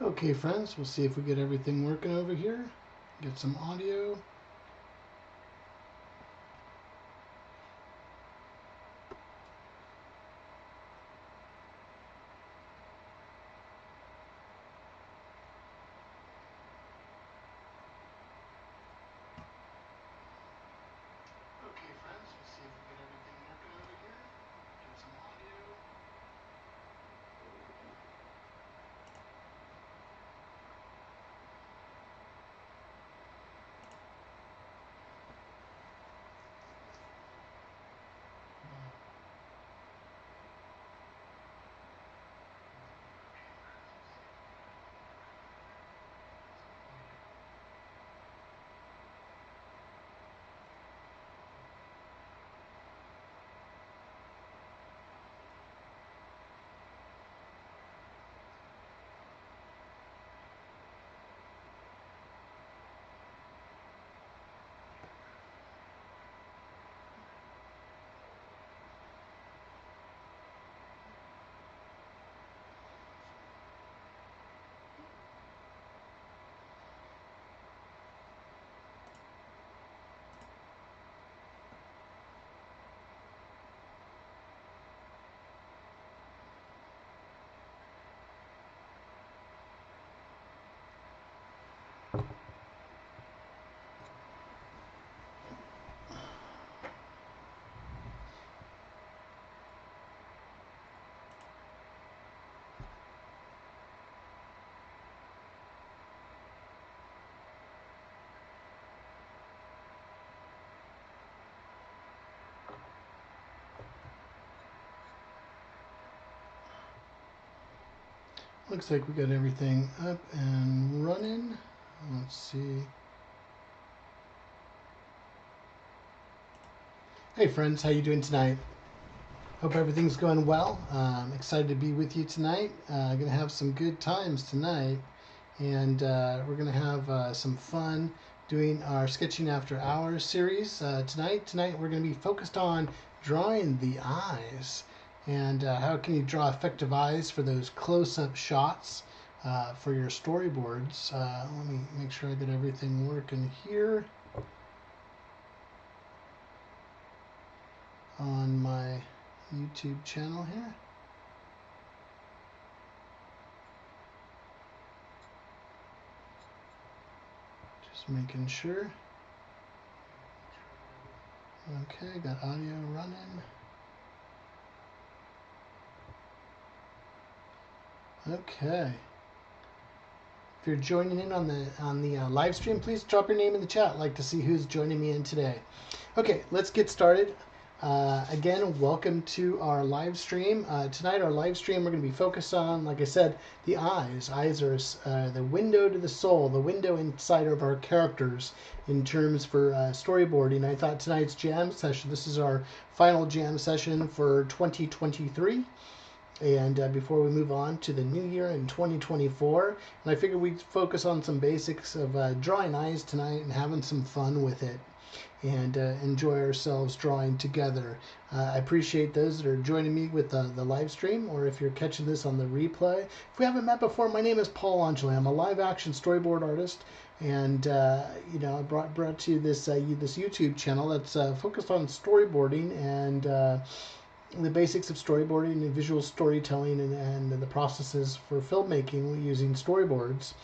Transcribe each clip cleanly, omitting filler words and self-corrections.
Okay, friends, we'll see if we get everything working over here. Get some audio. Okay, friends, we'll see if we get everything working over here. Get some audio. Looks like we got everything up and running. Let's see. Hey friends, how you doing tonight? Hope everything's going well. Excited to be with you tonight. Gonna have some good times tonight, and we're gonna have some fun doing our Sketching After Hours series tonight. Tonight we're gonna be focused on drawing the eyes and how can you draw effective eyes for those close-up shots for your storyboards. Let me make sure I get everything working here on my YouTube channel here. Just making sure. Okay, got audio running. Okay. If you're joining in on the live stream, please drop your name in the chat. I'd like to see who's joining me in today. Okay, let's get started. Again, welcome to our live stream. Tonight, our live stream, we're going to be focused on, like I said, the eyes. Eyes are the window to the soul, the window inside of our characters in terms for storyboarding. I thought tonight's jam session, this is our final jam session for 2023. And before we move on to the new year in 2024, and I figured we'd focus on some basics of drawing eyes tonight and having some fun with it and enjoy ourselves drawing together. I appreciate those that are joining me with the live stream, or if you're catching this on the replay. If we haven't met before, my name is Paul Angeli. I'm a live action storyboard artist, and I brought to you this YouTube channel that's focused on storyboarding and the basics of storyboarding and visual storytelling and the processes for filmmaking using storyboards.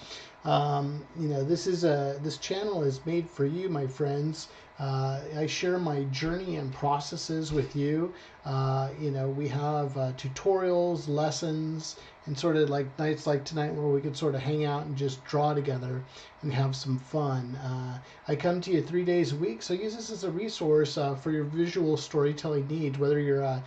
This channel is made for you, my friends. I share my journey and processes with you. We have tutorials, lessons, and sort of like nights like tonight where we could sort of hang out and just draw together and have some fun. I come to you 3 days a week, so use this as a resource for your visual storytelling needs, whether you're an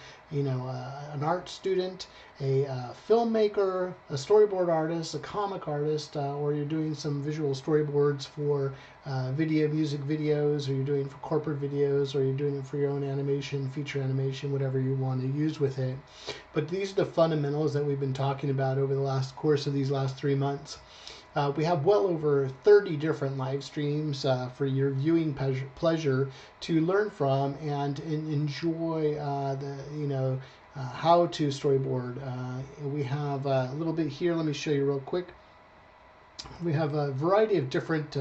art student, a filmmaker, a storyboard artist, a comic artist, or you're doing some visual storyboards for music videos, or you're doing it for corporate videos, or you're doing it for your own animation, feature animation, whatever you want to use with it. But these are the fundamentals that we've been talking about over the course of these last 3 months. We have well over 30 different live streams for your viewing pleasure to learn from and enjoy how to storyboard. We have a little bit here. Let me show you real quick. We have a variety of different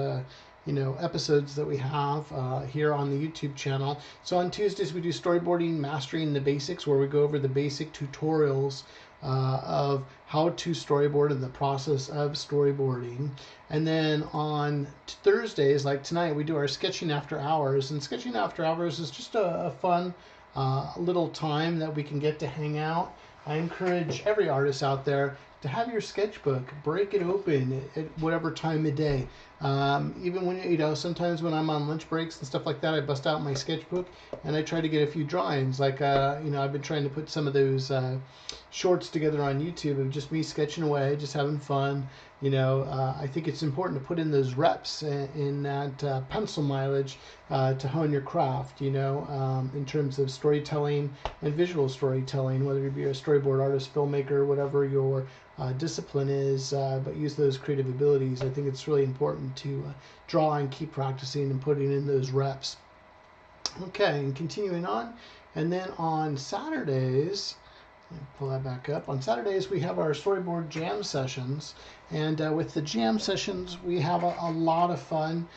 episodes that we have here on the YouTube channel. So on Tuesdays we do storyboarding, mastering the basics, where we go over the basic tutorials of how to storyboard and the process of storyboarding. And then on Thursdays, like tonight, we do our Sketching After Hours. And Sketching After Hours is just a fun little time that we can get to hang out. I encourage every artist out there to have your sketchbook, break it open at whatever time of day. Even when, sometimes when I'm on lunch breaks and stuff like that, I bust out my sketchbook and I try to get a few drawings. Like, I've been trying to put some of those shorts together on YouTube of just me sketching away, just having fun. I think it's important to put in those reps in that pencil mileage to hone your craft, in terms of storytelling and visual storytelling, whether you be a storyboard artist, filmmaker, whatever your discipline is, but use those creative abilities. I think it's really important to draw and keep practicing and putting in those reps. Okay, and continuing on, and then on Saturdays, pull that back up. On Saturdays, we have our storyboard jam sessions, and with the jam sessions, we have a lot of fun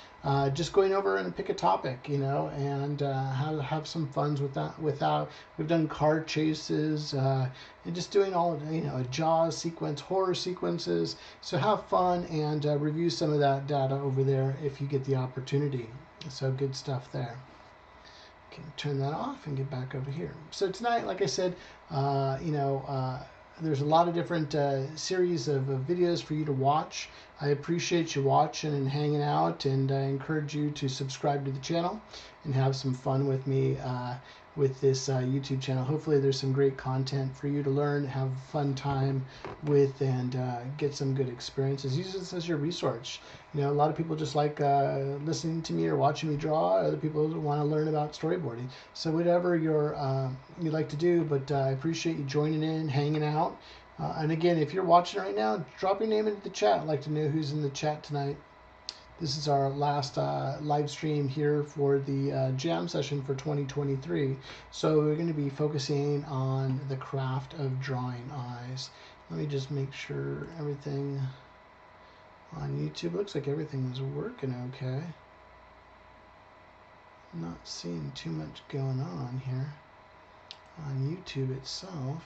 just going over and pick a topic, and have some funs with that. We've done car chases and just doing all of a Jaws sequence, horror sequences. So have fun and review some of that data over there if you get the opportunity. So good stuff there. Can turn that off and get back over here. So tonight, like I said, there's a lot of different series of videos for you to watch. I appreciate you watching and hanging out, and I encourage you to subscribe to the channel and have some fun with me with this YouTube channel. Hopefully there's some great content for you to learn, have a fun time with, and get some good experiences. Use this as your resource. A lot of people just like listening to me or watching me draw. Other people want to learn about storyboarding. So whatever you like to do, but I appreciate you joining in, hanging out. And again, if you're watching right now, drop your name into the chat. I'd like to know who's in the chat tonight. This is our last live stream here for the jam session for 2023. So we're going to be focusing on the craft of drawing eyes. Let me just make sure everything on YouTube looks like everything is working okay. Not seeing too much going on here on YouTube itself.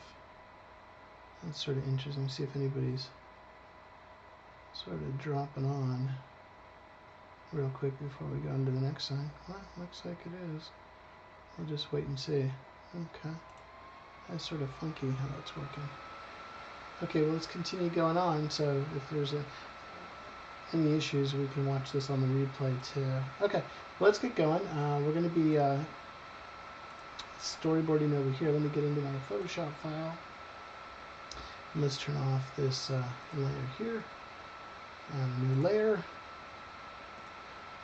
That's sort of interesting. See if anybody's sort of dropping on real quick before we go into the next thing. Well, looks like it is. We'll just wait and see. Okay. That's sort of funky how that's working. Okay, well, let's continue going on. So if there's any issues, we can watch this on the replay too. Okay, well, let's get going. We're going to be storyboarding over here. Let me get into my Photoshop file. And let's turn off this layer here. New layer.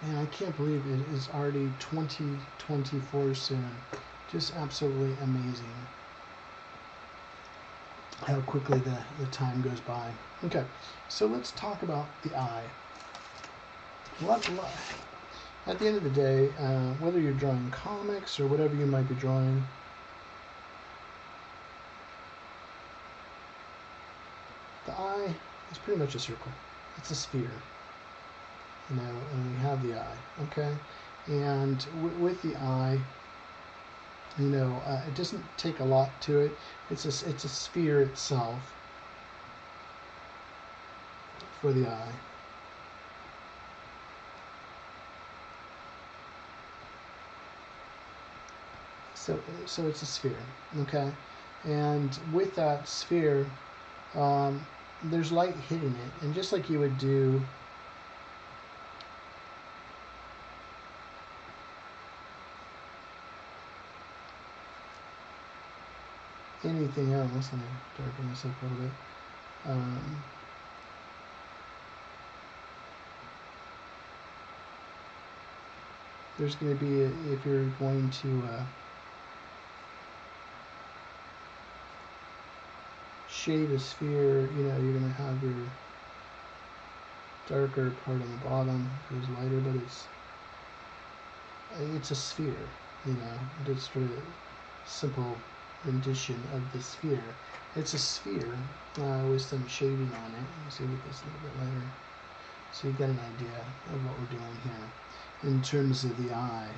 And I can't believe it is already 2024 soon. Just absolutely amazing how quickly the time goes by. Okay, so let's talk about the eye. At the end of the day, whether you're drawing comics or whatever you might be drawing, the eye is pretty much a circle. It's a sphere. And we have the eye, okay? And with the eye, it doesn't take a lot to it. It's a sphere itself for the eye. So it's a sphere, okay? And with that sphere, there's light hitting it, and just like you would do anything else, let me darken this up a little bit. There's going to be, if you're going to shade a sphere, you're going to have your darker part on the bottom goes lighter, but it's a sphere, just sort of simple rendition of the sphere. It's a sphere with some shading on it. Let me see with this a little bit lighter. So you get an idea of what we're doing here in terms of the eye.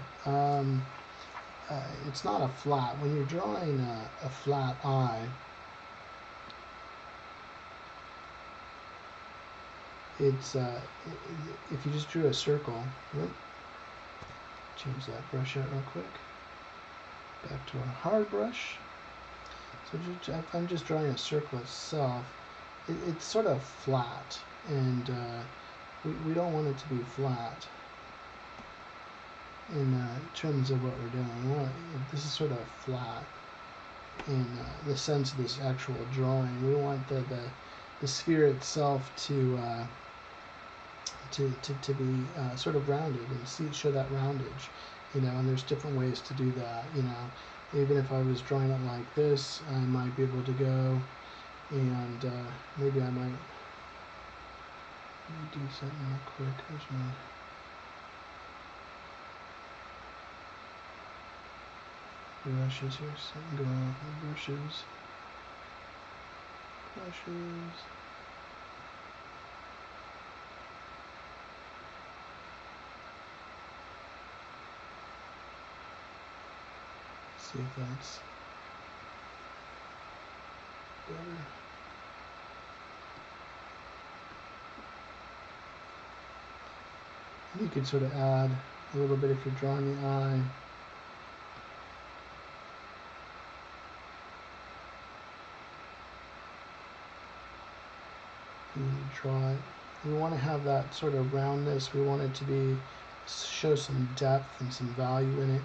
It's not a flat. When you're drawing a flat eye, it's if you just drew a circle. Whoop, change that brush out real quick. Back to our hard brush. So if I'm just drawing a circle itself, it's sort of flat, and we don't want it to be flat in terms of what we're doing. This is sort of flat in the sense of this actual drawing. We want the sphere itself to be sort of rounded and show that roundage, you know. And there's different ways to do that, you know. Even if I was drawing it like this, I might be able to go and maybe I might do something real quick. There's my brushes here, so I'm going off my brushes. See if that's better. You could sort of add a little bit if you're drawing the eye. You draw it. We want to have that sort of roundness. We want it to show some depth and some value in it.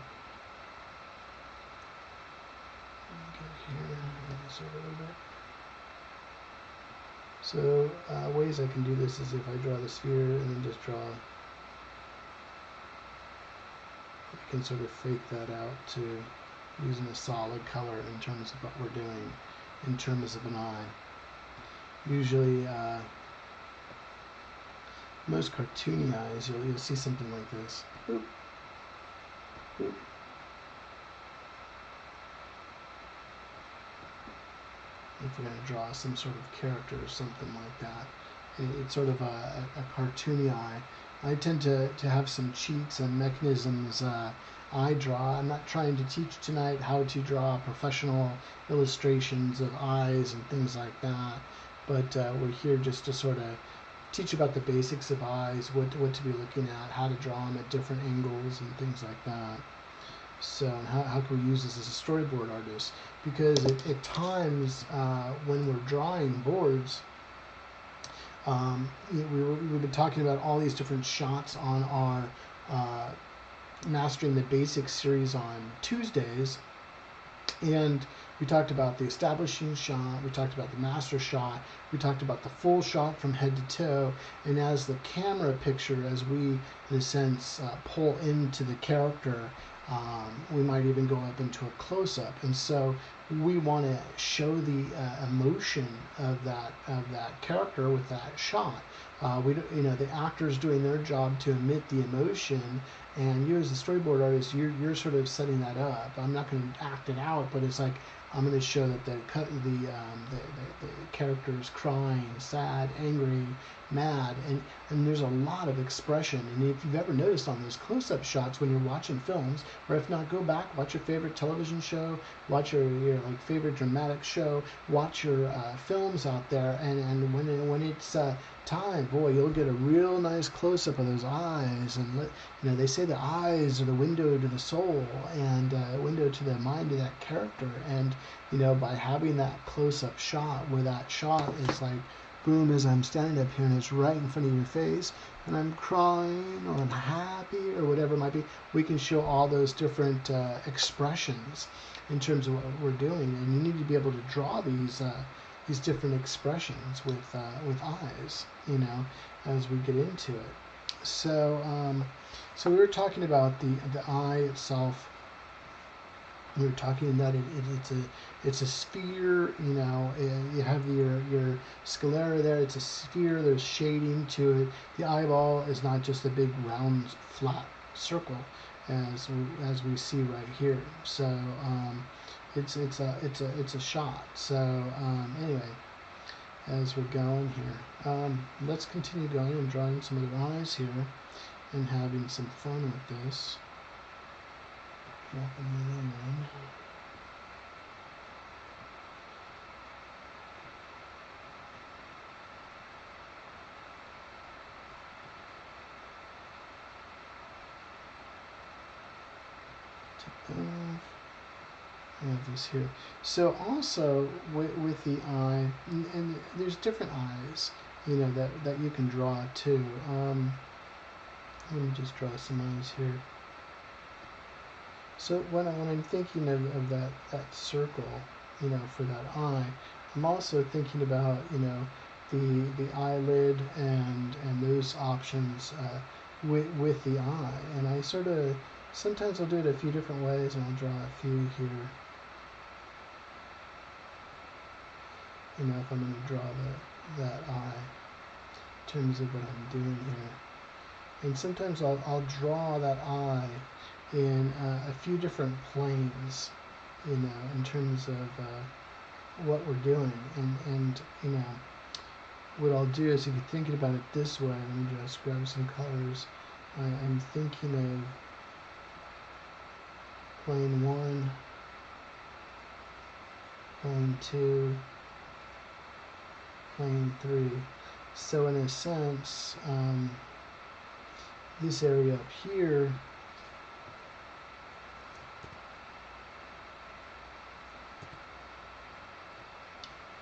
Here, this a little bit. So ways I can do this is if I draw the sphere and then just draw. I can sort of fake that out to using a solid color in terms of what we're doing in terms of an eye. Usually, most cartoony eyes, you'll see something like this. Boop. Boop. If we're going to draw some sort of character or something like that, it's sort of a cartoony eye. I tend to have some cheats and mechanisms I draw. I'm not trying to teach tonight how to draw professional illustrations of eyes and things like that, but we're here just to sort of teach about the basics of eyes, what to be looking at, how to draw them at different angles and things like that. So how can we use this as a storyboard artist? Because at times when we're drawing boards, we've been talking about all these different shots on our Mastering the Basics series on Tuesdays, and we talked about the establishing shot, we talked about the master shot, we talked about the full shot from head to toe, and as the camera picture, as we in a sense pull into the character, we might even go up into a close-up, and so we want to show the emotion of that character with that shot. The actor's doing their job to emit the emotion, and you as a storyboard artist, you're sort of setting that up. I'm not going to act it out, but it's like I'm going to show that the character is crying, sad, angry, mad, and there's a lot of expression. And if you've ever noticed on those close-up shots when you're watching films, or if not, go back, watch your favorite television show, watch your like favorite dramatic show, watch your films out there, and when it's time, boy, you'll get a real nice close-up of those eyes. And they say the eyes are the window to the soul and window to the mind of that character. And by having that close-up shot where that shot is like, boom, as I'm standing up here and it's right in front of your face, and I'm crying or I'm happy or whatever it might be, we can show all those different expressions in terms of what we're doing. And you need to be able to draw these different expressions with eyes, as we get into it. So we were talking about the eye itself. We were talking that it's a sphere. You have your sclera there. It's a sphere. There's shading to it. The eyeball is not just a big round flat circle, as we see right here. So it's a shot. So anyway, as we're going here. Let's continue going and drawing some of their eyes here and having some fun with this. Dropping it in. I have this here. So also with the eye, and there's different eyes, you know, that you can draw too. Let me just draw some eyes here. So when I'm thinking of that circle, you know, for that eye, I'm also thinking about, you know, the eyelid and those options with the eye. And I sort of sometimes I'll do it a few different ways, and I'll draw a few here. You know, if I'm going to draw that eye in terms of what I'm doing here. And sometimes I'll draw that eye in a few different planes, you know, in terms of what we're doing. And you know, what I'll do is, if you're thinking about it this way, let me just grab some colors. I'm thinking of plane 1, plane 2, plane 3. So in a sense, this area up here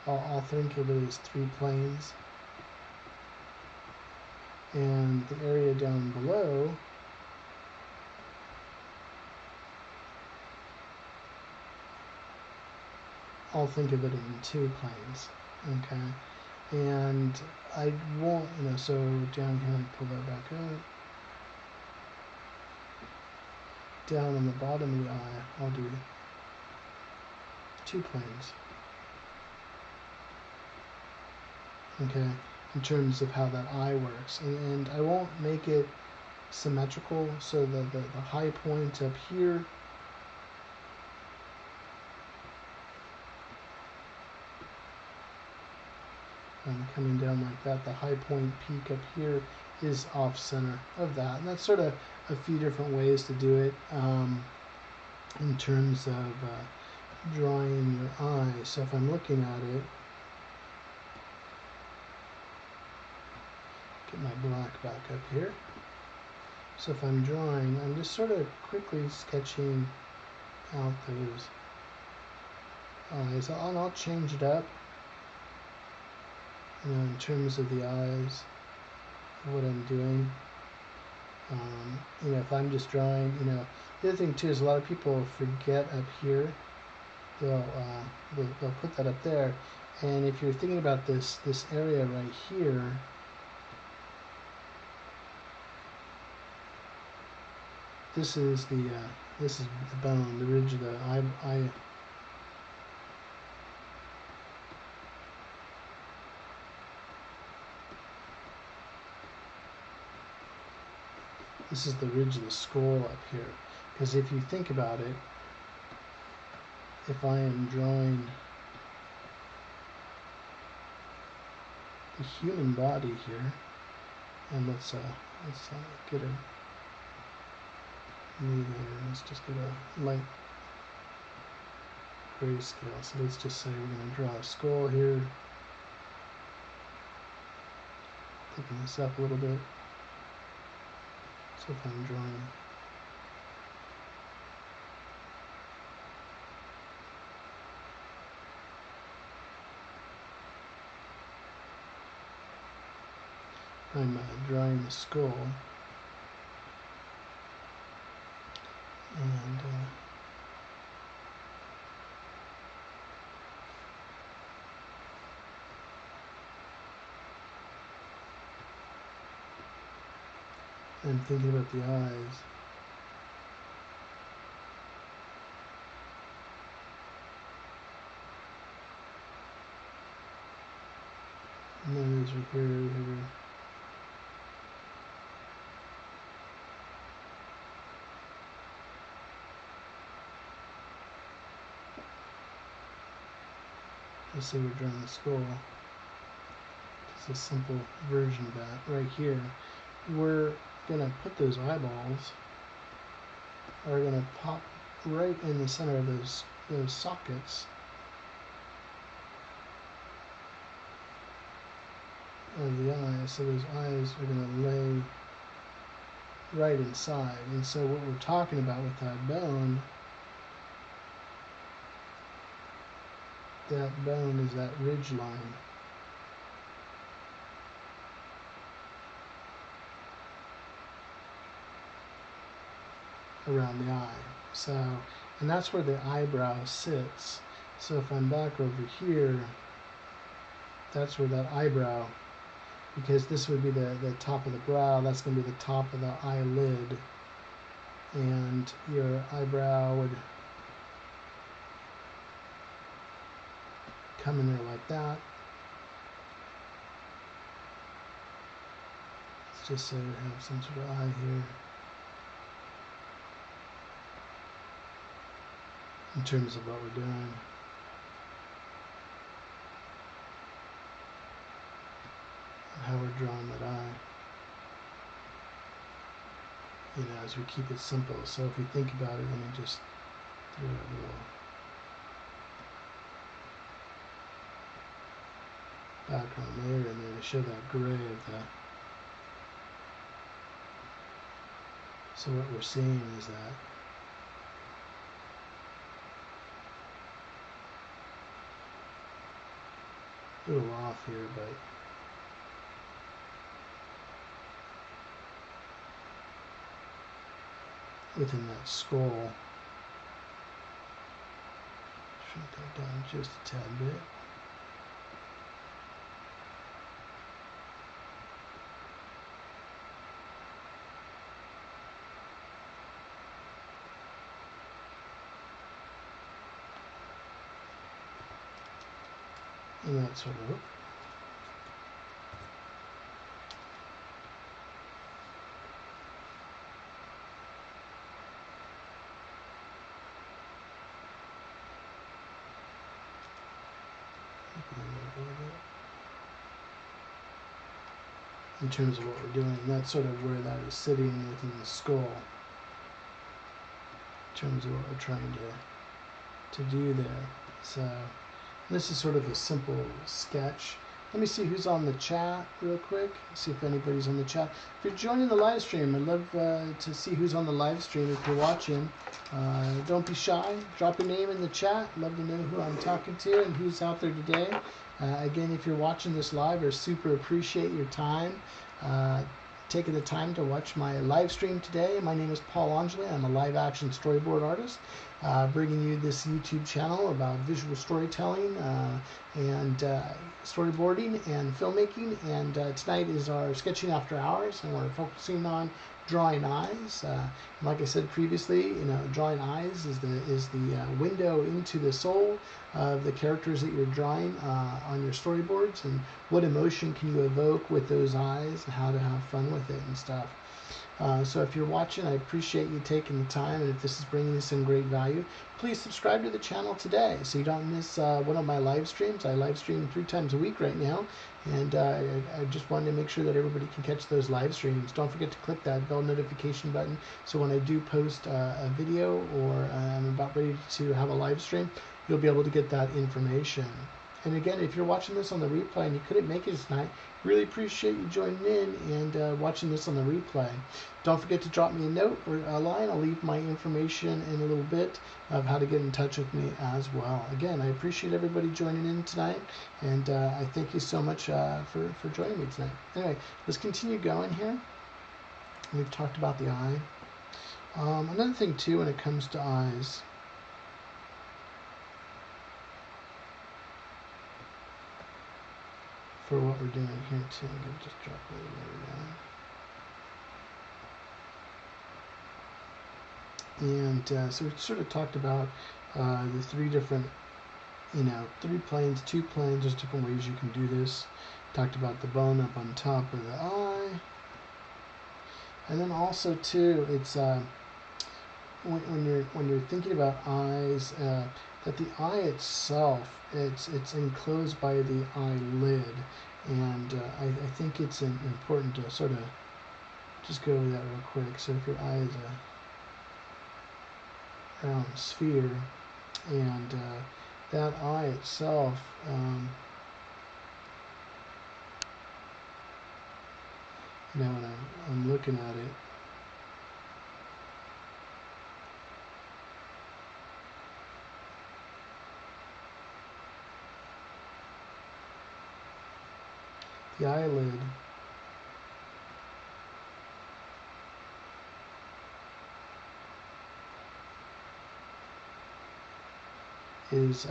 I'll think of it as 3 planes, and the area down below I'll think of it in 2 planes. Okay, and I won't, you know, so down here, I pull that back up. Down on the bottom of the eye, I'll do 2 planes. Okay, in terms of how that eye works, and I won't make it symmetrical, so the high point up here coming down like that, the high point peak up here is off center of that. And that's sort of a few different ways to do it in terms of drawing your eye. So if I'm looking at it, get my black back up here. So if I'm drawing, I'm just sort of quickly sketching out those eyes. And I'll change it up, you know, in terms of the eyes, what I'm doing. You know, if I'm just drawing, you know, the other thing too is a lot of people forget up here. They'll put that up there, and if you're thinking about this area right here, this is the bone, the ridge of the eye. This is the ridge of the skull up here. Because if you think about it, if I am drawing the human body here, and let's get a let's just get a light grayscale. So let's just say we're going to draw a skull here. Picking this up a little bit. So if I'm drawing drawing the skull, and I'm thinking about the eyes. And then these are here. Let's say we're drawing the skull. It's a simple version of that right here. We're gonna put those eyeballs are gonna pop right in the center of those sockets of the eyes. So those eyes are gonna lay right inside. And so what we're talking about with that bone is that ridge line. Around the eye. So, and that's where the eyebrow sits. So if I'm back over here, that's where that eyebrow, because this would be the top of the brow, that's going to be the top of the eyelid. And your eyebrow would come in there like that. Let's just say we have some sort of eye here. In terms of what we're doing. And how we're drawing that eye. You know, as we keep it simple. So if we think about it, let me just throw a little background layer in there to show that gray of the. So what we're seeing is that a little off here, but within that skull, shrink that down just a tad bit. And that sort of. In terms of what we're doing, and that's sort of where that is sitting within the skull. In terms of what we're trying to do there. So this is sort of a simple sketch. Let me see who's on the chat real quick. See if anybody's on the chat. If you're joining the live stream, I'd love to see who's on the live stream. If you're watching, don't be shy. Drop your name in the chat. Love to know who I'm talking to and who's out there today. Again, if you're watching this live, I super appreciate your time. Taking the time to watch my live stream today. My name is Paul Angeli. I'm a live action storyboard artist, bringing you this YouTube channel about visual storytelling and storyboarding and filmmaking. And tonight is our Sketching After Hours, and we're focusing on drawing eyes. Like I said previously, you know, drawing eyes is the window into the soul of the characters that you're drawing on your storyboards, and what emotion can you evoke with those eyes, and how to have fun with it and stuff. So if you're watching, I appreciate you taking the time, and if this is bringing you some great value, please subscribe to the channel today so you don't miss one of my live streams. I live stream 3 times a week right now, and I just wanted to make sure that everybody can catch those live streams. Don't forget to click that bell notification button so when I do post a video or I'm about ready to have a live stream, you'll be able to get that information. And again, if you're watching this on the replay and you couldn't make it tonight, really appreciate you joining in and watching this on the replay. Don't forget to drop me a note or a line. I'll leave my information in a little bit of how to get in touch with me as well. Again, I appreciate everybody joining in tonight, and I thank you so much for joining me tonight. Anyway, let's continue going here. We've talked about the eye. Another thing too, when it comes to eyes, for what we're doing here too, I'm going to just drop a little layer down. And so we sort of talked about the 3 different, 3 planes, 2 planes. There's different ways you can do this. Talked about the bone up on top of the eye, and then also too, it's when you're thinking about eyes, that the eye itself, it's enclosed by the eyelid, And I think it's important to sort of just go over that real quick. So if your eye is a round sphere, and that eye itself, you know, when I'm looking at it, the eyelid is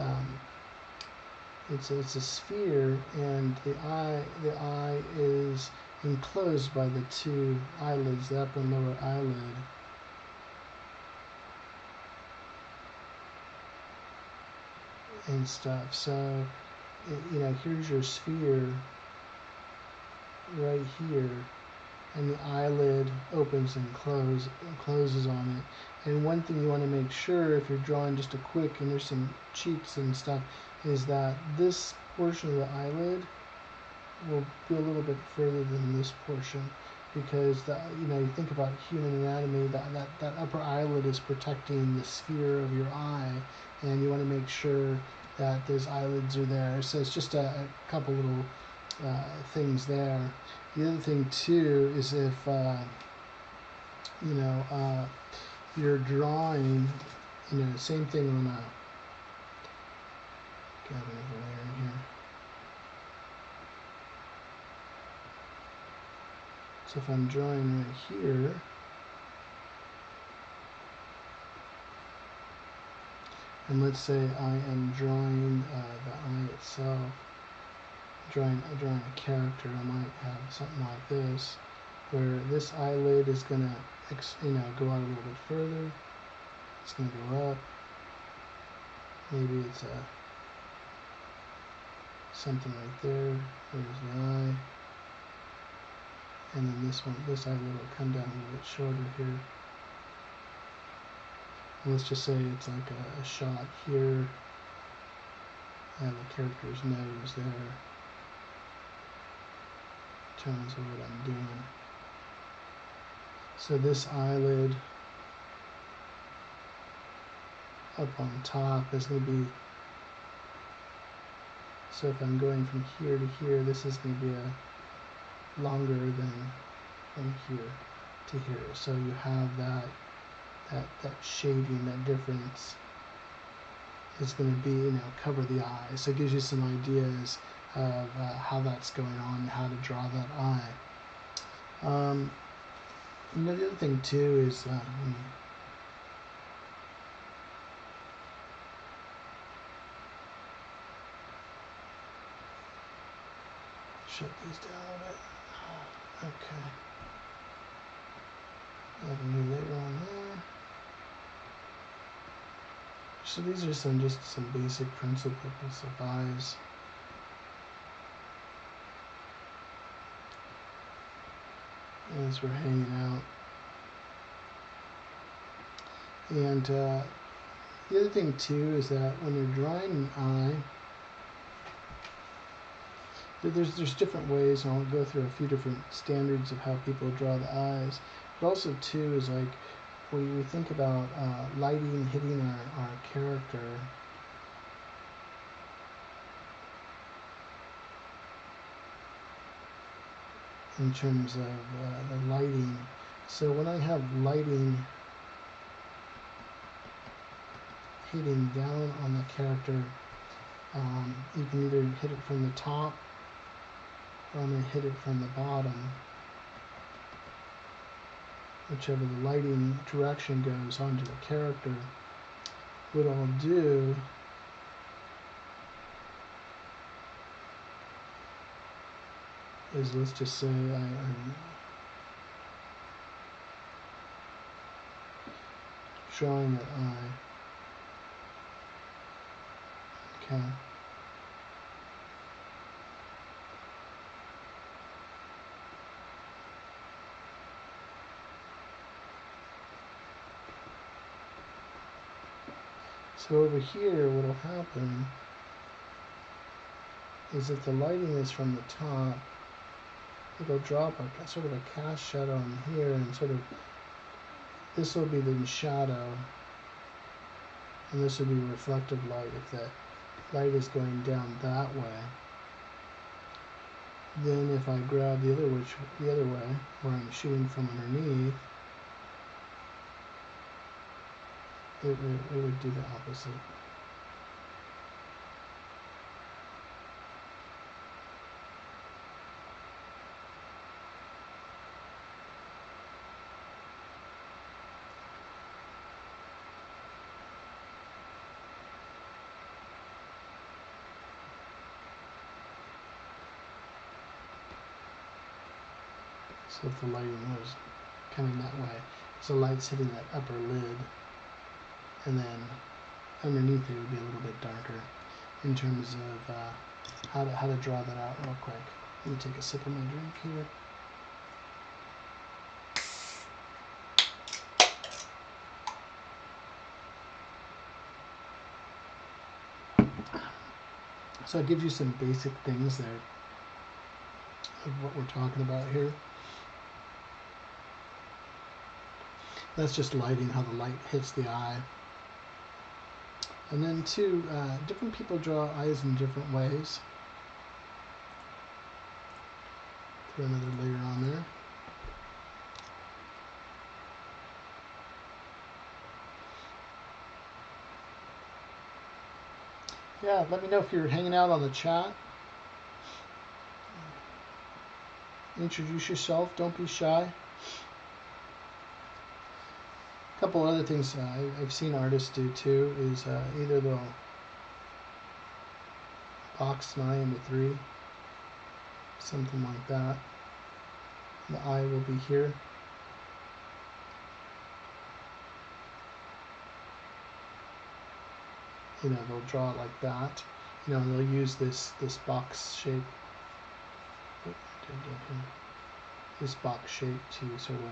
it's a sphere, and the eye is enclosed by the two eyelids, the upper and lower eyelid. And stuff. So, you know, here's your sphere right here, and the eyelid opens and closes on it. And one thing you want to make sure, if you're drawing just a quick, and there's some cheats and stuff, is that this portion of the eyelid will be a little bit further than this portion, because you know, you think about human anatomy, that upper eyelid is protecting the sphere of your eye, and you want to make sure that those eyelids are there. So it's just a couple little things there. The other thing too is if you know, you're drawing, you know, same thing on a, grab another layer in here. So if I'm drawing right here, and let's say I am drawing the eye itself, drawing a character, I might have something like this, where this eyelid is going to, you know, go out a little bit further. It's going to go up. Maybe it's something right there. There's the eye. And then this eyelid will come down a little bit shorter here. And let's just say it's like a shot here. I have the character's nose there. Terms of what I'm doing. So this eyelid up on top is going to be, so if I'm going from here to here, this is going to be a longer than from here to here. So you have that shading, that difference is going to be, you know, cover the eye. So it gives you some ideas of how that's going on, how to draw that eye. You know, the other thing too is shut these down a bit. Okay. Add a new layer on there. So these are just some basic principles of eyes. As we're hanging out. And the other thing too is that when you're drawing an eye, there's different ways, and I'll go through a few different standards of how people draw the eyes. But also too is like when we think about lighting hitting our character. In terms of the lighting. So when I have lighting hitting down on the character, you can either hit it from the top, or I'm going to hit it from the bottom. Whichever the lighting direction goes onto the character. What I'll do is, let's just say I'm drawing that eye. Okay. So over here, what will happen is if the lighting is from the top, it'll drop a sort of a cast shadow on here, and sort of this will be the shadow, and this would be reflective light if that light is going down that way. Then if I grab the other way, where I'm shooting from underneath, it would do the opposite. So if the lighting was coming that way, so light's hitting that upper lid, and then underneath it would be a little bit darker. In terms of how to draw that out real quick. Let me take a sip of my drink here. So it gives you some basic things there of what we're talking about here. That's just lighting, how the light hits the eye. And then two, different people draw eyes in different ways. Throw another layer on there. Yeah, let me know if you're hanging out on the chat. Introduce yourself, don't be shy. A couple other things I've seen artists do too is either they'll box an eye into 3, something like that. The eye will be here. You know, they'll draw it like that. You know, and they'll use this box shape. This box shape to sort of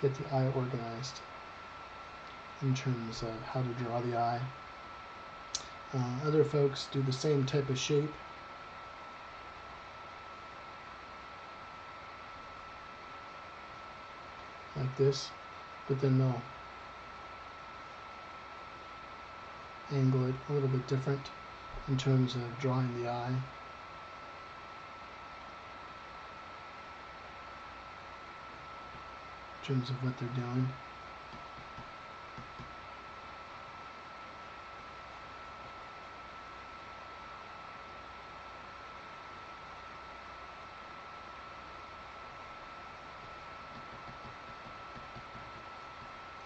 get the eye organized in terms of how to draw the eye. Other folks do the same type of shape. Like this, but then they'll angle it a little bit different in terms of drawing the eye. In terms of what they're doing.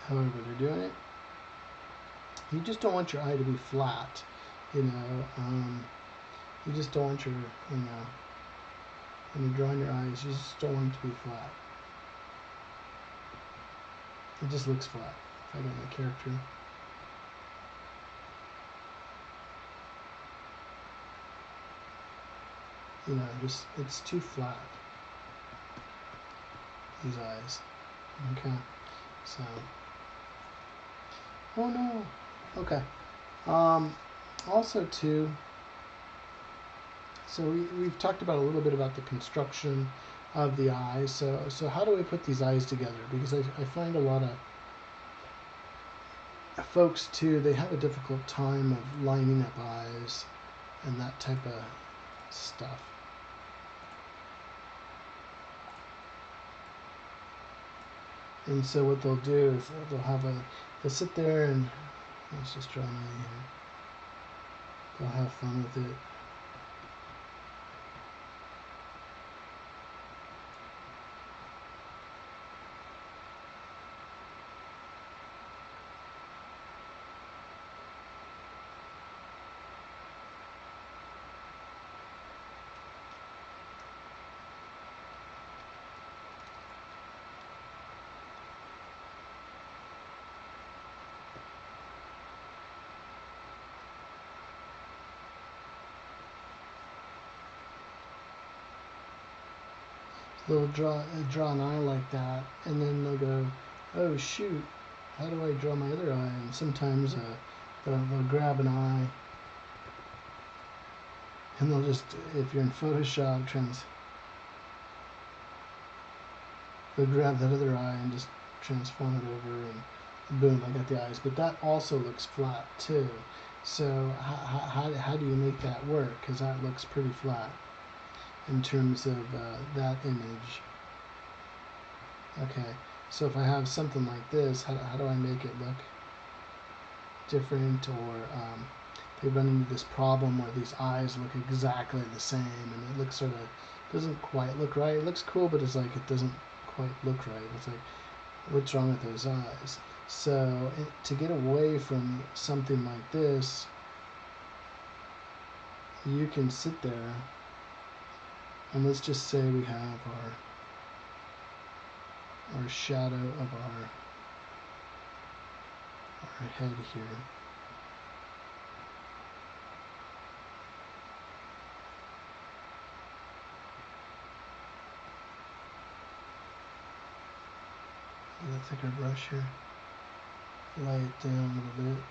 However they're doing it. You just don't want your eye to be flat, you know. You just don't want your, you know, when you're drawing your eyes, you just don't want it to be flat. It just looks flat. If I get my character. You know, just, it's too flat. These eyes. Okay. So. Oh no. Okay. Also too, so we've talked about a little bit about the construction of the eyes. So how do we put these eyes together? Because I find a lot of folks too, they have a difficult time of lining up eyes and that type of stuff. And so what they'll do is they'll sit there and let's just draw an eye here. They'll have fun with it. They'll draw an eye like that, and then they'll go, oh shoot, how do I draw my other eye? And sometimes they'll grab an eye And they'll just, if you're in Photoshop, they'll grab that other eye and just transform it over, and boom, I got the eyes. But that also looks flat too. So how do you make that work? Because that looks pretty flat in terms of that image. Okay, so if I have something like this, how do I make it look different? Or they run into this problem where these eyes look exactly the same, and it looks sort of, doesn't quite look right. It looks cool, but it's like it doesn't quite look right. It's like, what's wrong with those eyes? So to get away from something like this, you can sit there and let's just say we have our shadow of our head here. Get a thicker brush here. Lay it down a little bit.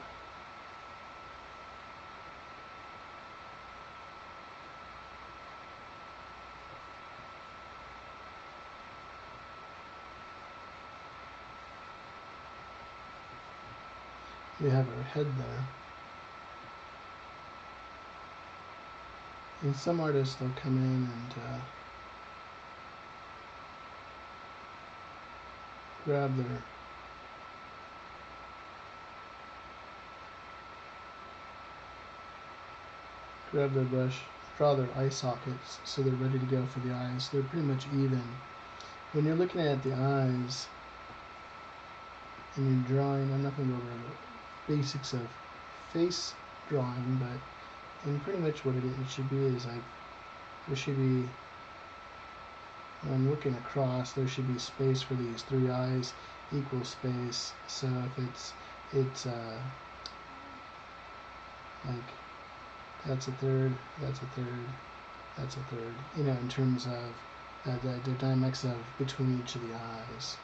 We have our head there. And some artists, they'll come in and grab their brush, draw their eye sockets so they're ready to go for the eyes. They're pretty much even. When you're looking at the eyes and you're drawing, I'm not going to go over the basics of face drawing, but and pretty much what it should be is like, there should be, when I'm looking across, there should be space for these three eyes, equal space. So if it's like, that's a third, that's a third, that's a third, you know, in terms of the dynamics of between each of the eyes.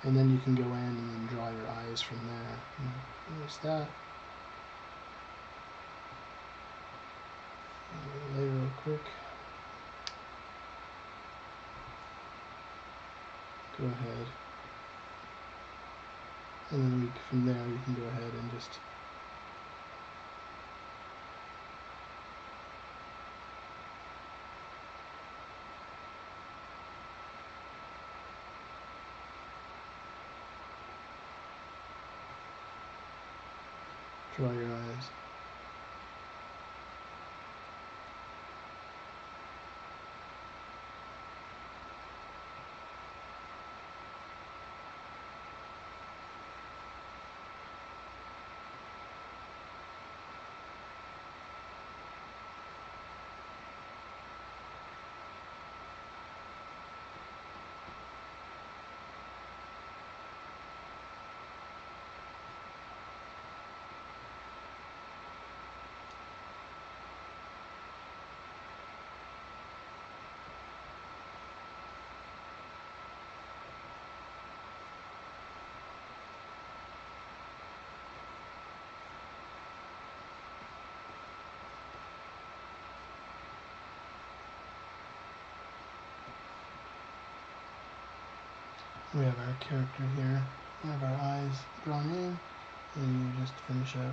And then you can go in and then draw your eyes from there. And there's that. Layer real quick. Go ahead. And then from there you can go ahead and just draw your eyes. We have our character here. We have our eyes drawn in, and you just finish up.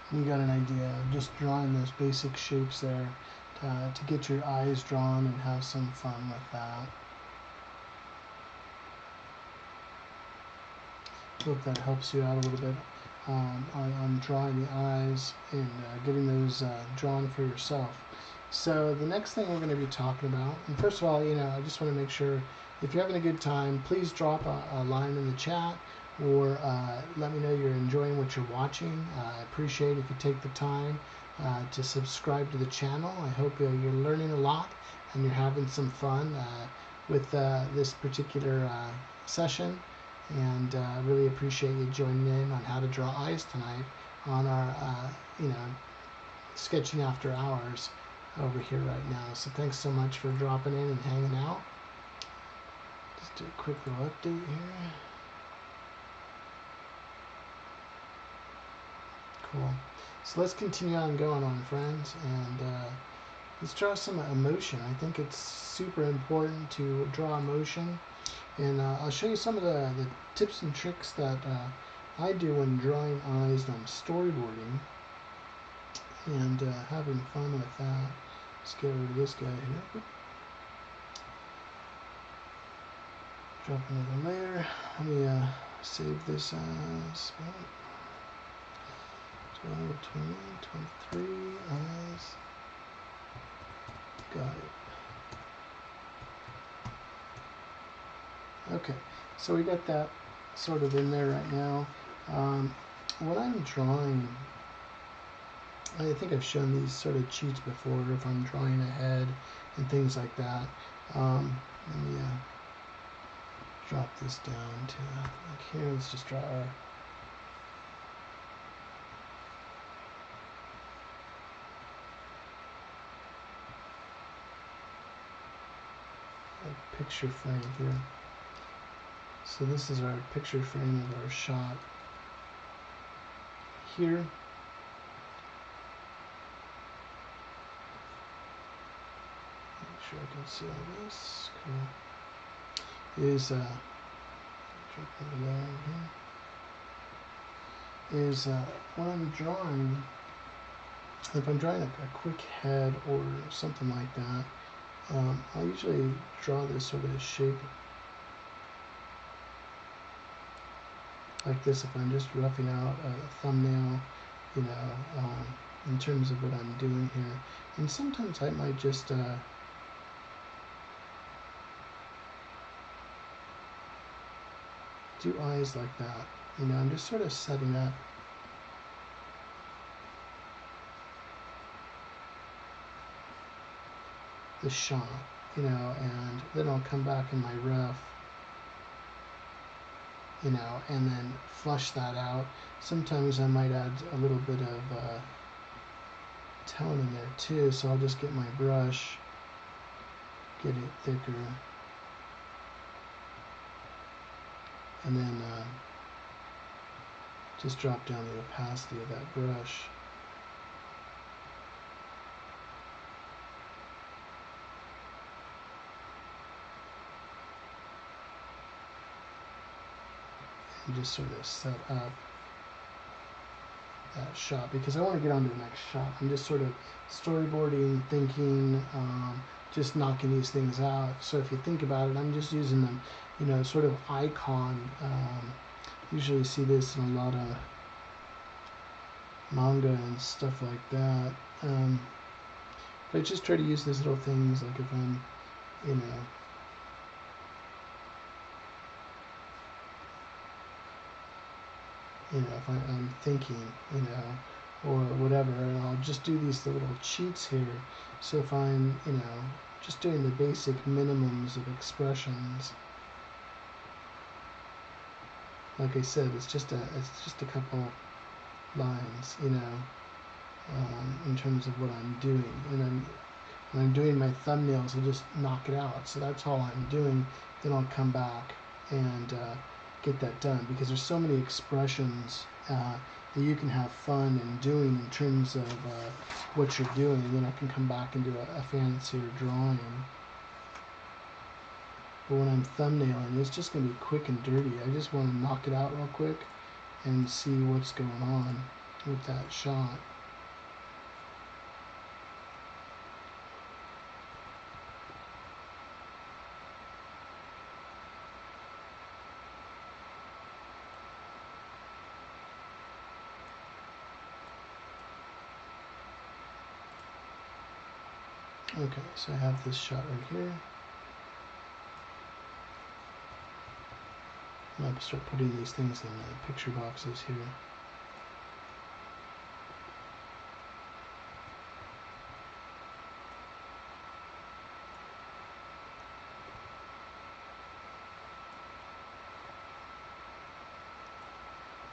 You got an idea of just drawing those basic shapes there to get your eyes drawn and have some fun with that. Hope that helps you out a little bit on drawing the eyes and getting those drawn for yourself. So the next thing we're going to be talking about, and first of all, I just want to make sure if you're having a good time, please drop a line in the chat or let me know you're enjoying what you're watching. I appreciate if you take the time to subscribe to the channel. I hope you're learning a lot and you're having some fun with this particular session. And I really appreciate you joining in on how to draw eyes tonight on our, Sketching After Hours over here right now. So thanks so much for dropping in and hanging out. Just do a quick little update here. Cool. So let's continue on going on, friends, and let's draw some emotion. I think it's super important to draw emotion. And I'll show you some of the tips and tricks that I do when drawing eyes and I'm storyboarding and having fun with that. Let's get rid of this guy here. Drop another layer. Let me save this as 12, 20, 23 eyes. Got it. Okay, so we got that sort of in there right now. What I'm drawing, I think I've shown these sort of cheats before if I'm drawing ahead and things like that. Let me drop this down to like here. Let's just draw our picture frame here. So this is our picture frame of our shot here. Make sure I can see all this. Cool. Is drop over there here. Is when I'm drawing, if I'm drawing a quick head or something like that, I'll usually draw this sort of shape like this if I'm just roughing out a thumbnail, in terms of what I'm doing here. And sometimes I might just do eyes like that. I'm just sort of setting up the shot, and then I'll come back in my rough, and then flush that out. Sometimes I might add a little bit of tone in there too, so I'll just get my brush, get it thicker, and then just drop down the opacity of that brush. And just sort of set up that shot because I want to get on to the next shot. I'm just sort of storyboarding, thinking, just knocking these things out. So if you think about it, I'm just using them, sort of icon. Usually see this in a lot of manga and stuff like that. But I just try to use these little things, like if I'm, if I'm thinking, or whatever, and I'll just do these little cheats here. So if I'm, just doing the basic minimums of expressions, like I said, it's just a couple lines, in terms of what I'm doing. And then when I'm doing my thumbnails, I just knock it out. So that's all I'm doing. Then I'll come back and get that done, because there's so many expressions that you can have fun in doing in terms of what you're doing, and then I can come back and do a fancier drawing. But when I'm thumbnailing, it's just going to be quick and dirty. I just want to knock it out real quick and see what's going on with that shot. Okay, so I have this shot right here. I'm going to start putting these things in the picture boxes here.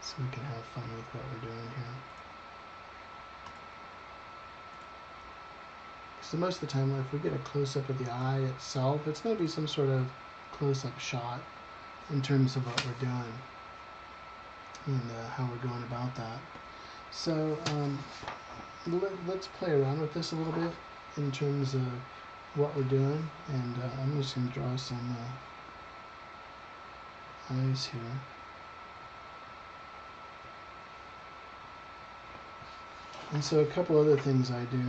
So we can have fun with what we're doing here. So most of the time, if we get a close-up of the eye itself, it's going to be some sort of close-up shot in terms of what we're doing and how we're going about that. So let's play around with this a little bit in terms of what we're doing, and I'm just going to draw some eyes here. And so a couple other things I do.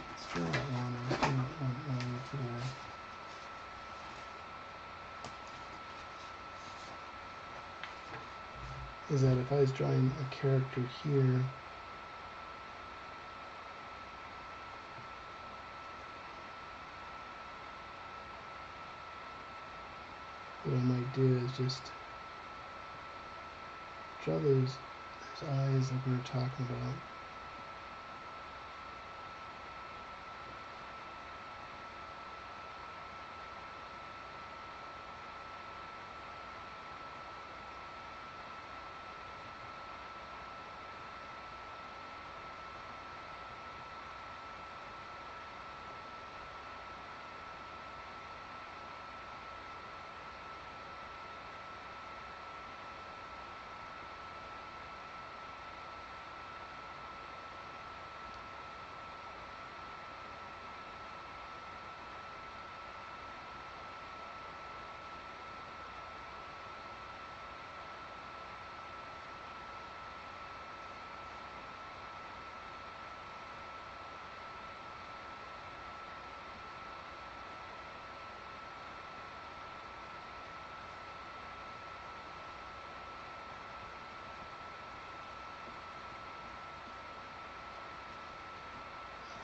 Let's draw that one for there. Is that if I was drawing a character here, what I might do is just draw those eyes like we were talking about.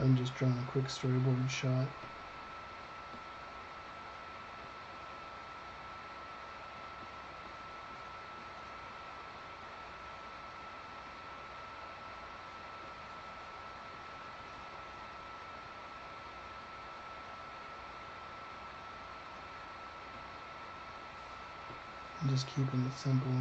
I'm just drawing a quick storyboard shot. I'm just keeping it simple.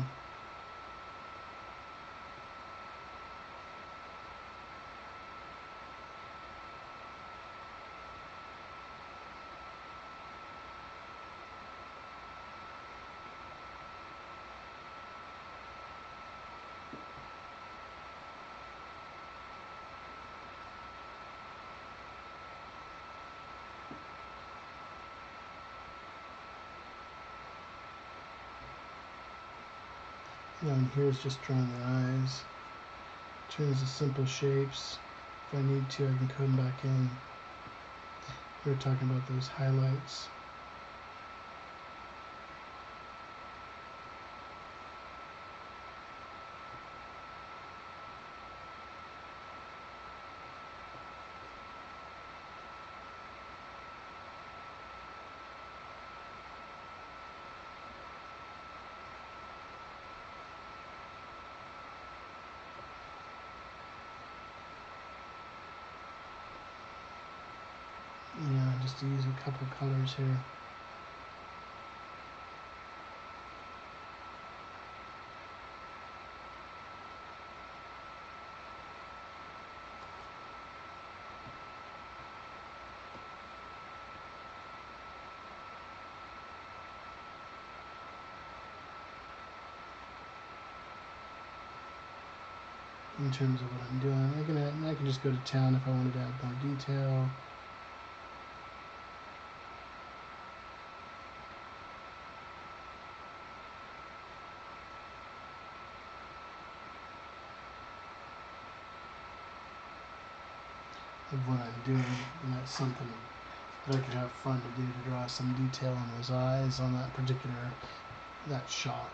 And here's just drawing the eyes. In terms of simple shapes, if I need to, I can come back in. We were talking about those highlights. Just to use a couple colors here. In terms of what I'm doing, I can just go to town if I wanted to add more detail. Of what I'm doing, and that's something that I could have fun to do, to draw some detail on those eyes on that shot.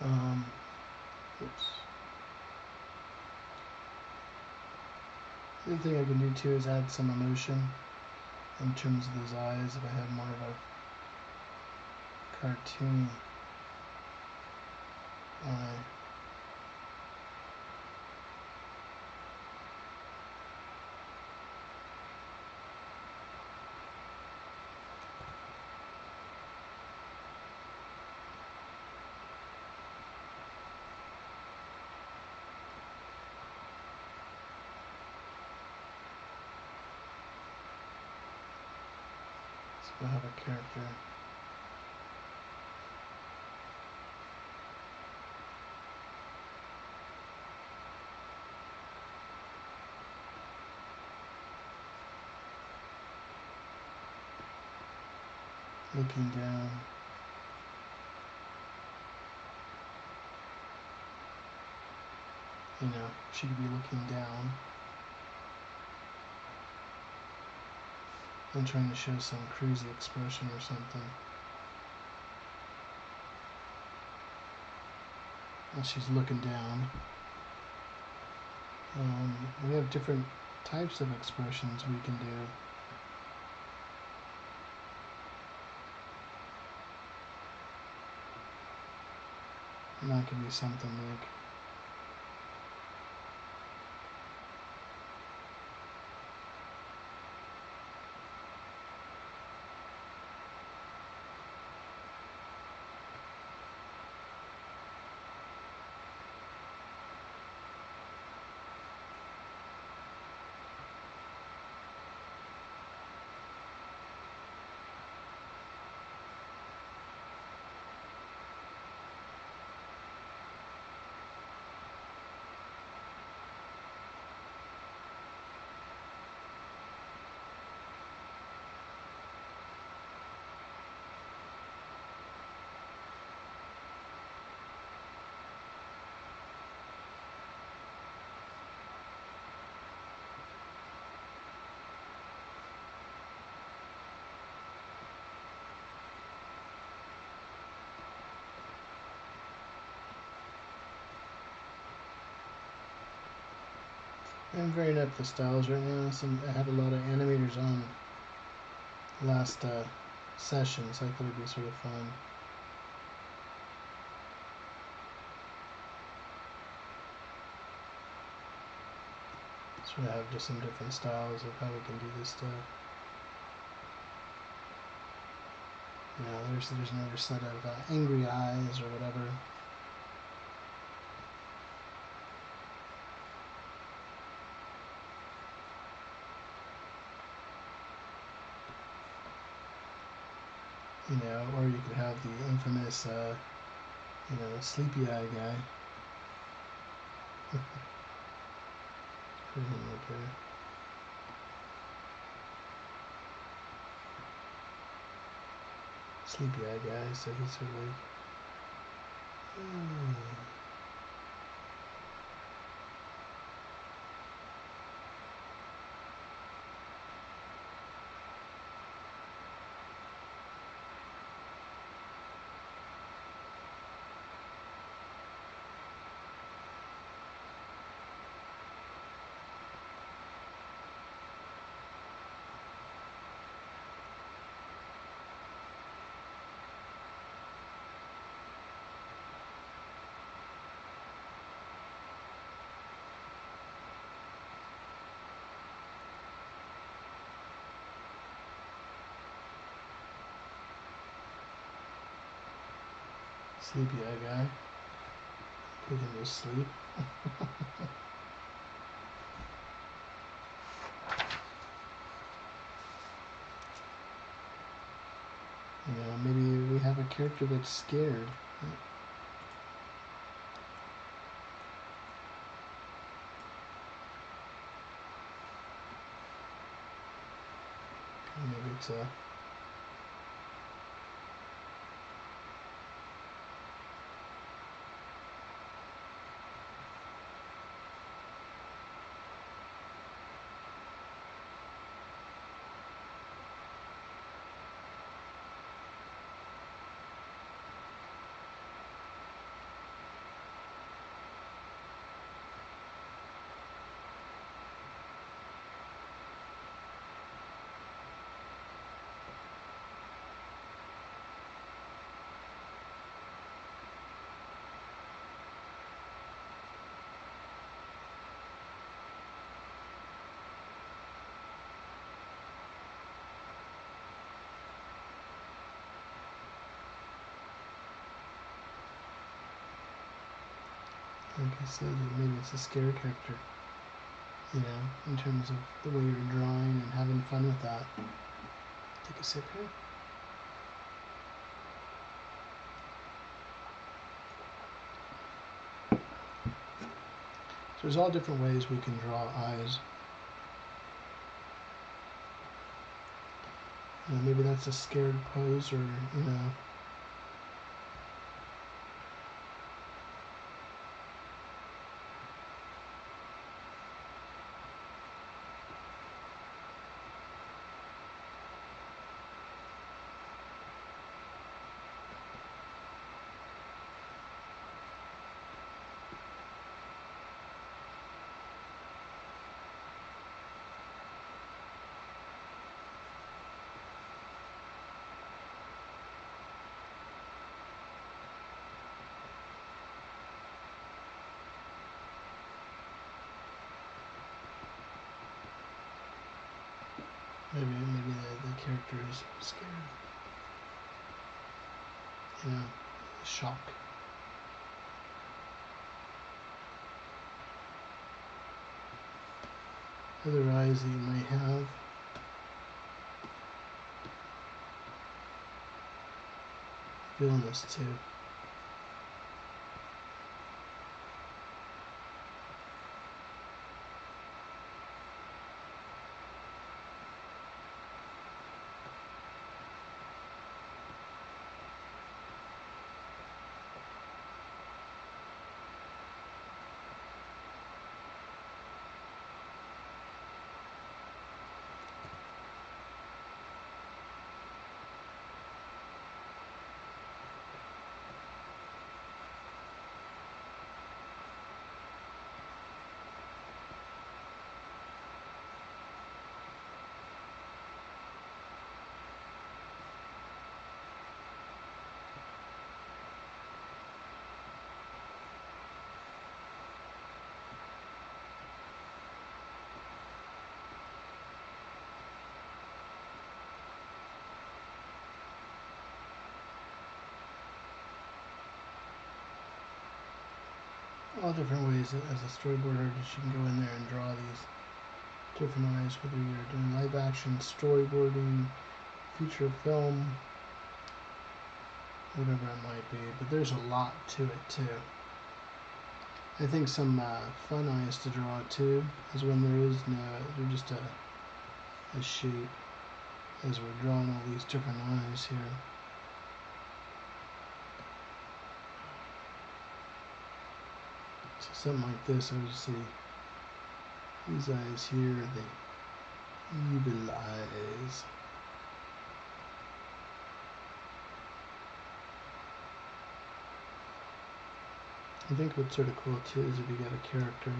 Oops. The other thing I can do too is add some emotion in terms of those eyes if I have more of a cartoony eye. So I have a character. Looking down. You know, she could be looking down and trying to show some crazy expression or something. Well, she's looking down. We have different types of expressions we can do. And that could be something like I'm varying up the styles right now. I had a lot of animators on last session, so I thought it'd be sort of fun. Sort of have just some different styles of how we can do this stuff. You know, there's another set of angry eyes or whatever. You know, or you could have the infamous, you know, sleepy eye guy. Put him right there. Sleepy eye guy, so he's sort of like, sleepy eye guy. Put him to sleep. You know, maybe we have a character that's scared. Maybe it's a Like I said, maybe it's a scare character, you know, in terms of the way you're drawing and having fun with that. Take a sip here. So there's all different ways we can draw eyes. You know, maybe that's a scared pose, or, you know, maybe the character is scared. You know, shock. Other eyes that you might have. Villainous too. All different ways that as a storyboard artist you can go in there and draw these different eyes, whether you're doing live action, storyboarding, feature film, whatever it might be. But there's a lot to it too. I think some fun eyes to draw too is when there is no, they're just a shape as we're drawing all these different eyes here. So something like this, I would see these eyes here, the evil eyes. I think what's sort of cool too is if you got a character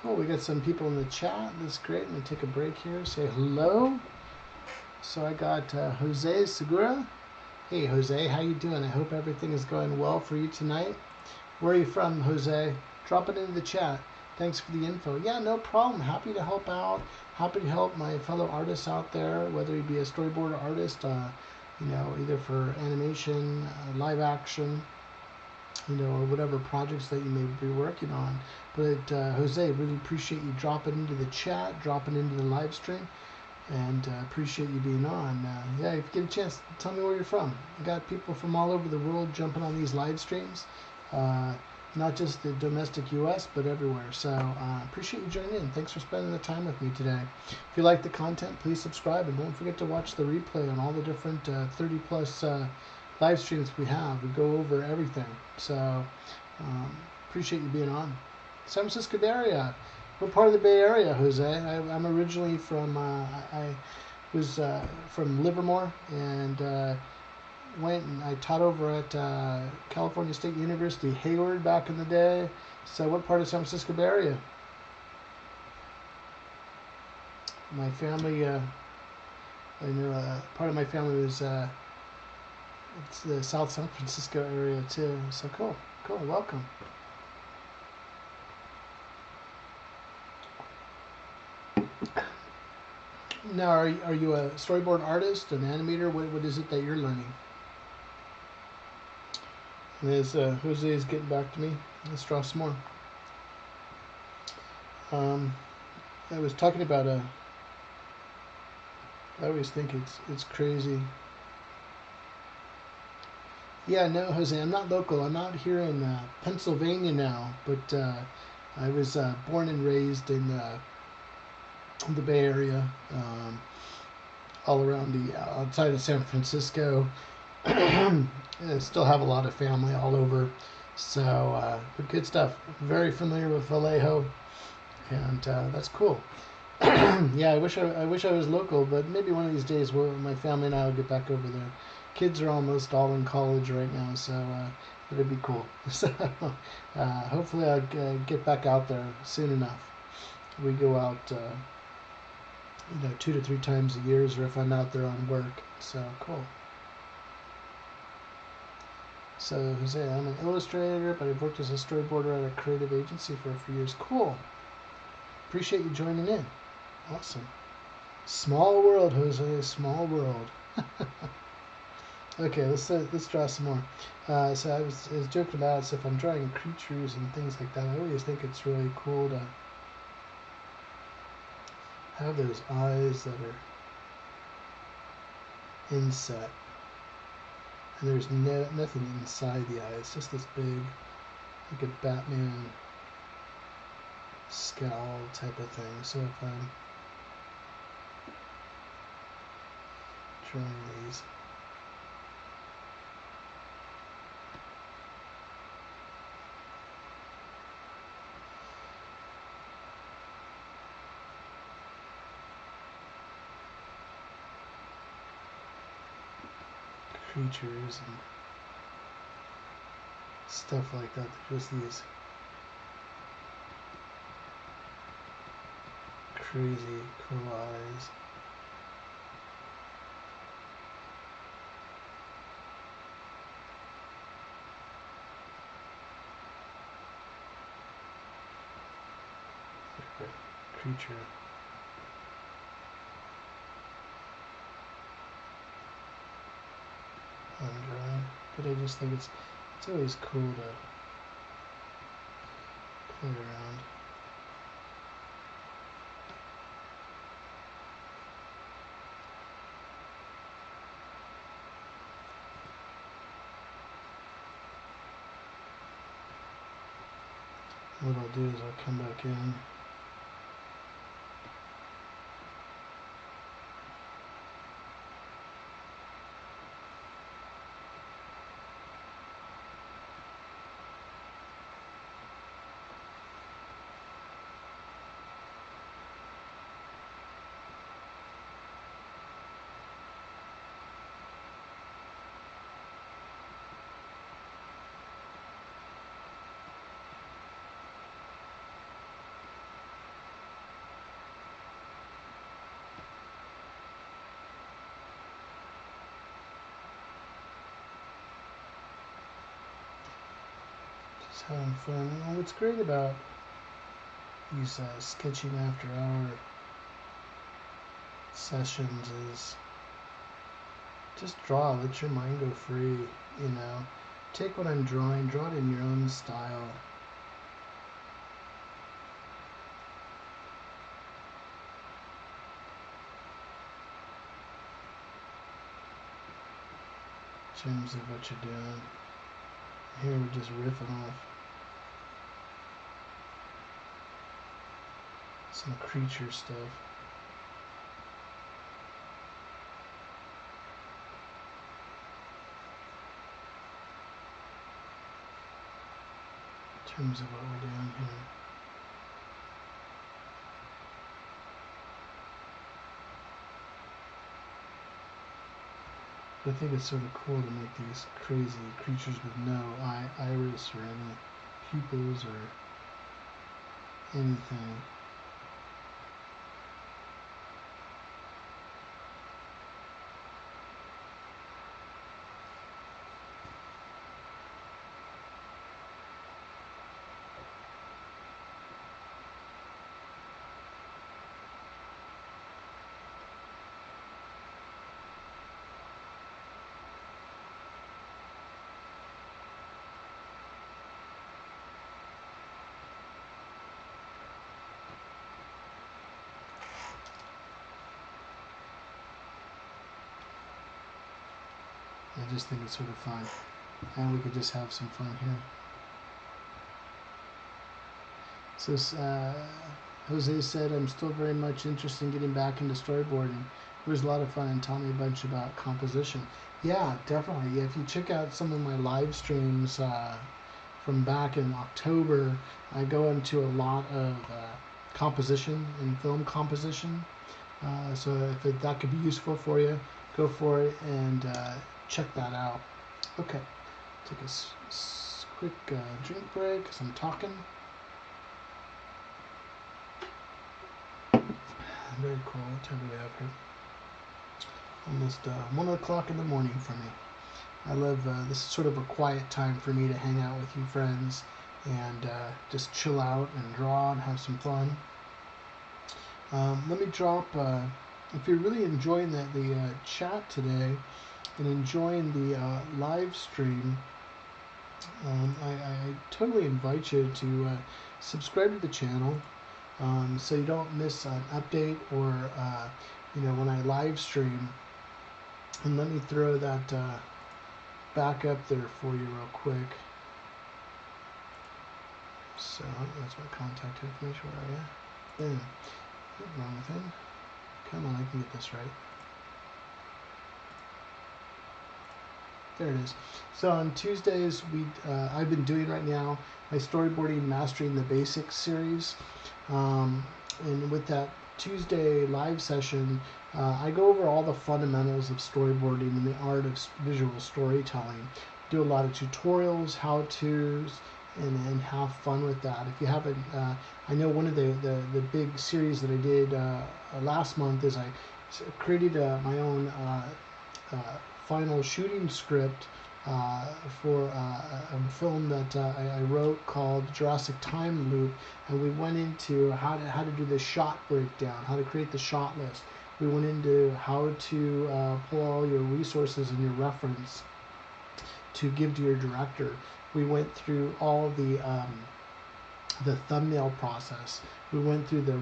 cool. We got some people in the chat. That's great. I'm gonna take a break here. Say hello. So I got Jose Segura. Hey Jose, how you doing? I hope everything is going well for you tonight. Where are you from, Jose? Drop it into the chat. Thanks for the info. Yeah, no problem. Happy to help out. Happy to help my fellow artists out there, whether you be a storyboard artist, you know, either for animation, live action, you know, or whatever projects that you may be working on. But Jose, really appreciate you dropping into the chat, dropping into the live stream, and appreciate you being on. Yeah, if you get a chance, tell me where you're from. I got people from all over the world jumping on these live streams, not just the domestic U.S., but everywhere. So appreciate you joining in. Thanks for spending the time with me today. If you like the content, please subscribe, and don't forget to watch the replay on all the different 30-plus live streams we have. We go over everything. So appreciate you being on. San Francisco Bay Area. What part of the Bay Area, Jose? I'm originally from, I was from Livermore, and went and I taught over at California State University, Hayward, back in the day. So what part of San Francisco Bay Area? My family, I know part of my family was, it's the South San Francisco area too. So cool, cool, welcome. Now, are you a storyboard artist, an animator? What is it that you're learning? And as Jose is getting back to me, let's draw some more. I was talking about I always think it's crazy. Yeah, no, Jose, I'm not local. I'm out here in Pennsylvania now, but I was born and raised in the Bay Area, all around the outside of San Francisco. I still have a lot of family all over, so but good stuff. Very familiar with Vallejo, and that's cool. Yeah, I wish I was local, but maybe one of these days my family and I will get back over there. Kids are almost all in college right now, so it'd be cool. So hopefully I'll get back out there soon enough. We go out, 2 to 3 times a year, or if I'm out there on work. So cool. So Jose, I'm an illustrator, but I've worked as a storyboarder at a creative agency for a few years. Cool. Appreciate you joining in. Awesome. Small world, Jose. Small world. Okay, let's draw some more. So I was joking about it. So if I'm drawing creatures and things like that, I always think it's really cool to have those eyes that are inset, and there's nothing inside the eye. It's just this big, like a Batman scowl type of thing. So if I'm drawing these, creatures and stuff like that, just these crazy cool eyes. Creature. I'm drawing, but I just think it's always cool to play around. What I'll do is I'll come back in. Just having fun. And what's great about these sketching after hour sessions is just draw, let your mind go free, take what I'm drawing, draw it in your own style. In terms of what you're doing. Here we're just riffing off some creature stuff. In terms of what we're doing here. But I think it's sort of cool to make these crazy creatures with no iris or any pupils or anything. just think it's sort of fun. And we could just have some fun here. So Jose said, I'm still very much interested in getting back into storyboarding. It was a lot of fun and taught me a bunch about composition. Yeah, definitely. If you check out some of my live streams from back in October, I go into a lot of composition and film composition. So if that could be useful for you, go for it and check that out. Okay, take a quick drink break because I'm talking. Very cool. What time do we have here? Almost 1 o'clock in the morning for me. I love this is sort of a quiet time for me to hang out with you friends and just chill out and draw and have some fun. Let me drop, if you're really enjoying the chat today and enjoying the live stream, I totally invite you to subscribe to the channel so you don't miss an update or when I live stream. And let me throw that back up there for you real quick. So that's my contact information. Where are you? Boom. What's wrong with him? Come on, I can get this right. There it is. So on Tuesdays, I've been doing right now my Storyboarding Mastering the Basics series. And with that Tuesday live session, I go over all the fundamentals of storyboarding and the art of visual storytelling. Do a lot of tutorials, how-tos, and have fun with that. If you haven't, I know one of the big series that I did last month is I created my own final shooting script for a film that I wrote called Jurassic Time Loop, and we went into how to do the shot breakdown, how to create the shot list. We went into how to pull all your resources and your reference to give to your director. We went through all the thumbnail process. We went through the,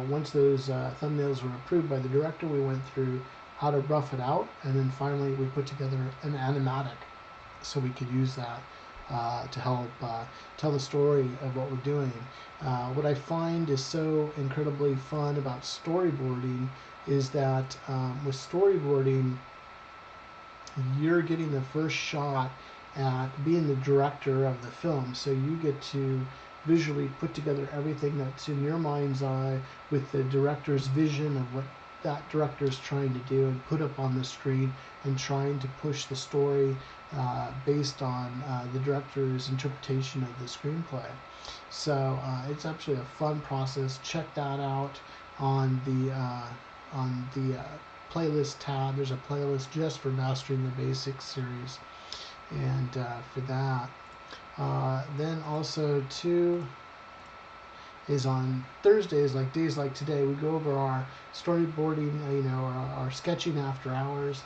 once those thumbnails were approved by the director, we went through how to rough it out, and then finally we put together an animatic so we could use that to help tell the story of what we're doing. What I find is so incredibly fun about storyboarding is that with storyboarding, you're getting the first shot at being the director of the film. So you get to visually put together everything that's in your mind's eye with the director's vision of what that director is trying to do and put up on the screen, and trying to push the story based on the director's interpretation of the screenplay. So it's actually a fun process. Check that out on the playlist tab. There's a playlist just for Mastering the Basics series, and for that. Then also too is on Thursdays, like days like today, we go over our storyboarding, our sketching after hours.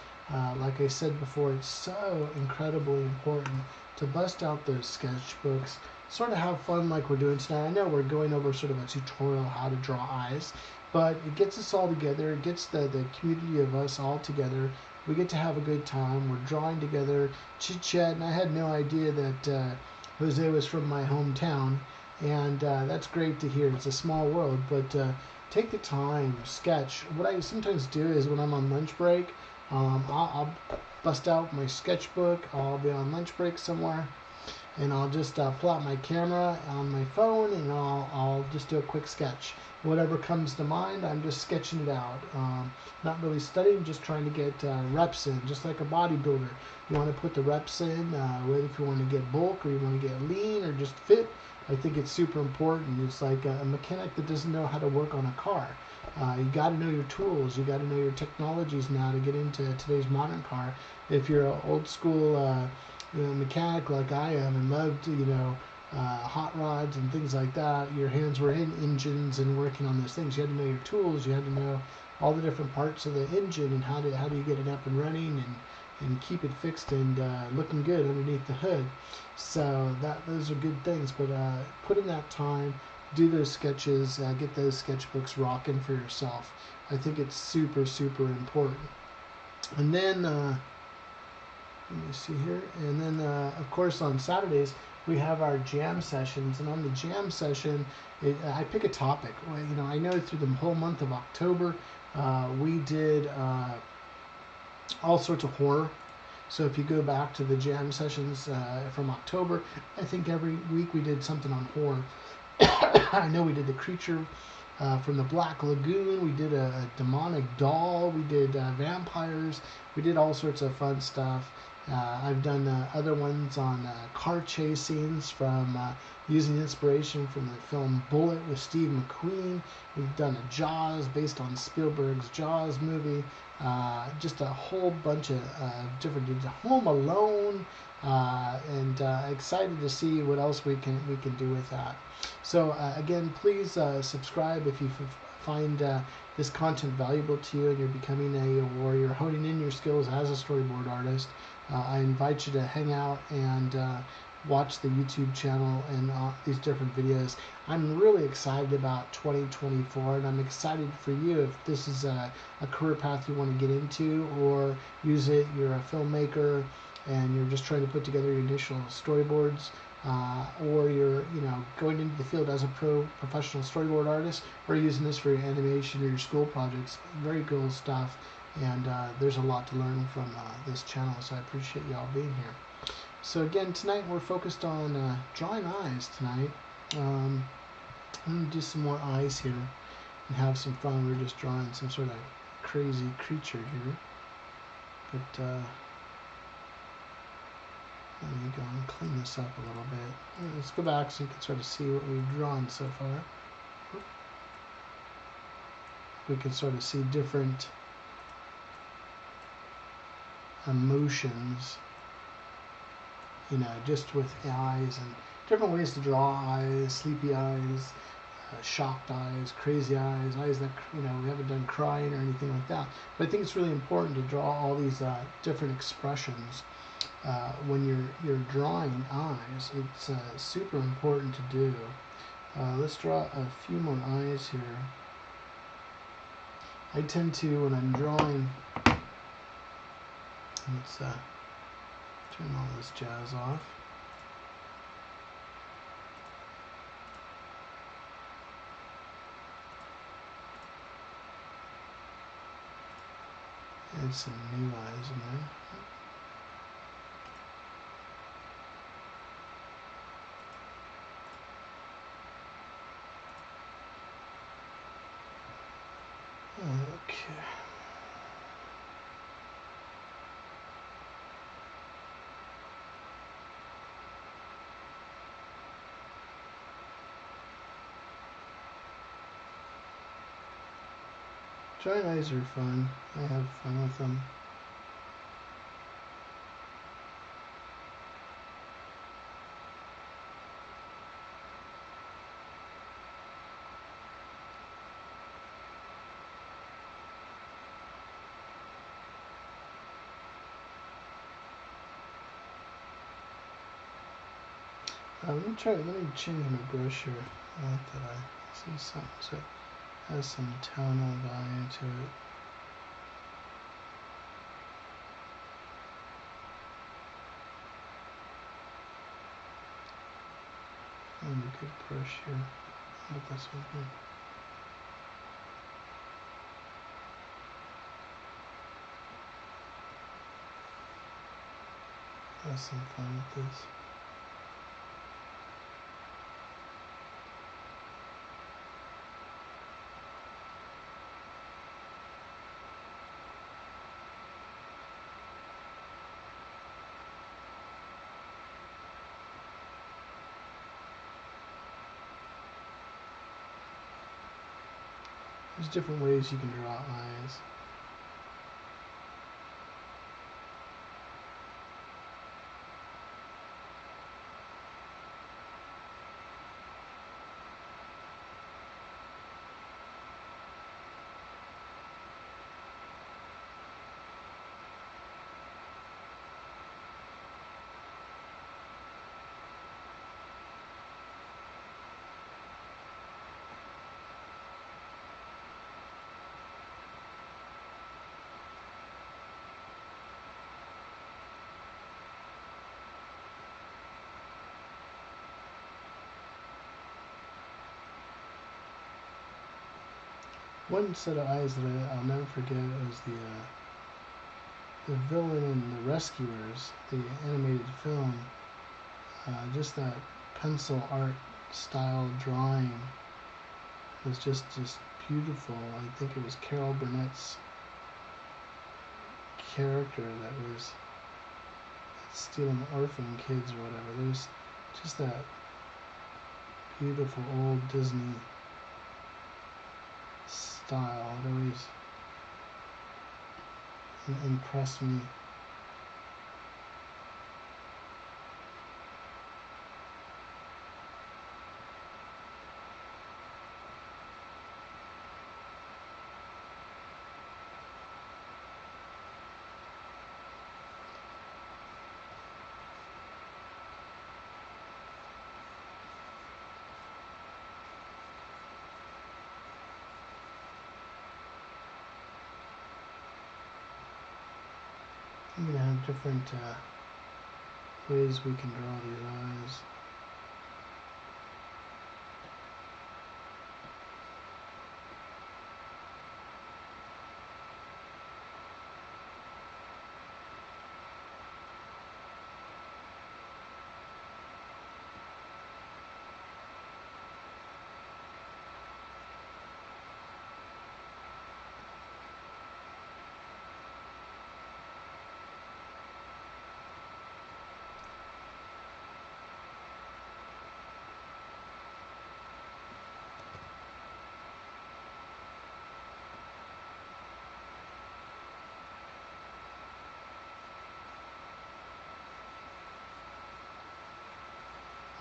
Like I said before, it's so incredibly important to bust out those sketchbooks, sort of have fun like we're doing tonight. I know we're going over sort of a tutorial how to draw eyes, but it gets us all together. It gets the community of us all together. We get to have a good time. We're drawing together, chit-chat, and I had no idea that Jose was from my hometown, and that's great to hear. It's a small world, but take the time, sketch. What I sometimes do is when I'm on lunch break, I'll bust out my sketchbook. I'll be on lunch break somewhere, and I'll just pull out my camera on my phone, and I'll just do a quick sketch. Whatever comes to mind, I'm just sketching it out. Not really studying, just trying to get reps in, just like a bodybuilder. You want to put the reps in, whether if you want to get bulk or you want to get lean or just fit. I think it's super important. It's like a mechanic that doesn't know how to work on a car. You got to know your tools. You got to know your technologies now to get into today's modern car. If you're an old school mechanic like I am and loved, hot rods and things like that, your hands were in engines and working on those things. You had to know your tools. You had to know all the different parts of the engine and how do you get it up and running and keep it fixed and looking good underneath the hood. So those are good things. But put in that time, do those sketches, get those sketchbooks rocking for yourself. I think it's super, super important. And then Let me see here. And then, of course, on Saturdays, we have our jam sessions. And on the jam session, I pick a topic. Well, you know, I know through the whole month of October, we did all sorts of horror. So if you go back to the jam sessions from October, I think every week we did something on horror. I know we did the creature from the Black Lagoon. We did a demonic doll. We did vampires. We did all sorts of fun stuff. I've done other ones on car chase scenes from using inspiration from the film Bullet with Steve McQueen. We've done a Jaws based on Spielberg's Jaws movie. Just a whole bunch of different dudes. Home Alone, and excited to see what else we can do with that. So again, please subscribe if you find this content valuable to you and you're becoming a warrior, honing in your skills as a storyboard artist. I invite you to hang out and watch the YouTube channel and these different videos. I'm really excited about 2024, and I'm excited for you if this is a career path you want to get into, or use it, you're a filmmaker and you're just trying to put together your initial storyboards, or you're going into the field as a professional storyboard artist, or using this for your animation or your school projects. Very cool stuff, and there's a lot to learn from this channel, so I appreciate y'all being here. So again, tonight we're focused on drawing eyes tonight. I'm going to do some more eyes here and have some fun. We're just drawing some sort of crazy creature here. But let me go and clean this up a little bit. Let's go back so you can sort of see what we've drawn so far. We can sort of see different emotions, just with eyes, and different ways to draw eyes: sleepy eyes, shocked eyes, crazy eyes, eyes that we haven't done crying or anything like that. But I think it's really important to draw all these different expressions when you're drawing eyes. It's super important to do. Let's draw a few more eyes here. I tend to, when I'm drawing, let's turn all this jazz off. Add some new eyes in there. Okay. Drawing eyes are fun. I have fun with them. Let me change my brush here. I like that I see something, so it has some tonal value to it. And a good brush here. I like this one here. Have some fun with this. There's different ways you can draw eyes. One set of eyes that I'll never forget was the villain in The Rescuers, the animated film. Just that pencil art style drawing was just beautiful. I think it was Carol Burnett's character that was stealing orphan kids or whatever. There's just that beautiful old Disney style. It always impressed me. I'm going to have different ways we can draw these eyes.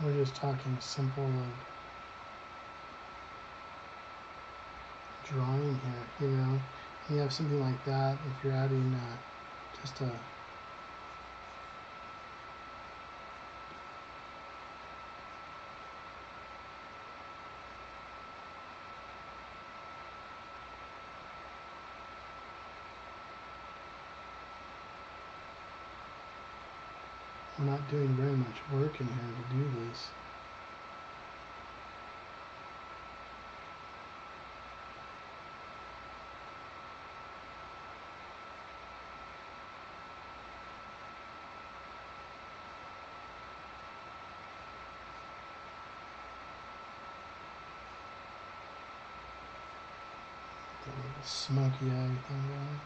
We're just talking simple drawing here, you know. You have something like that, if you're adding just a we're not doing very much work in here to do this. That little smoky eye thing going.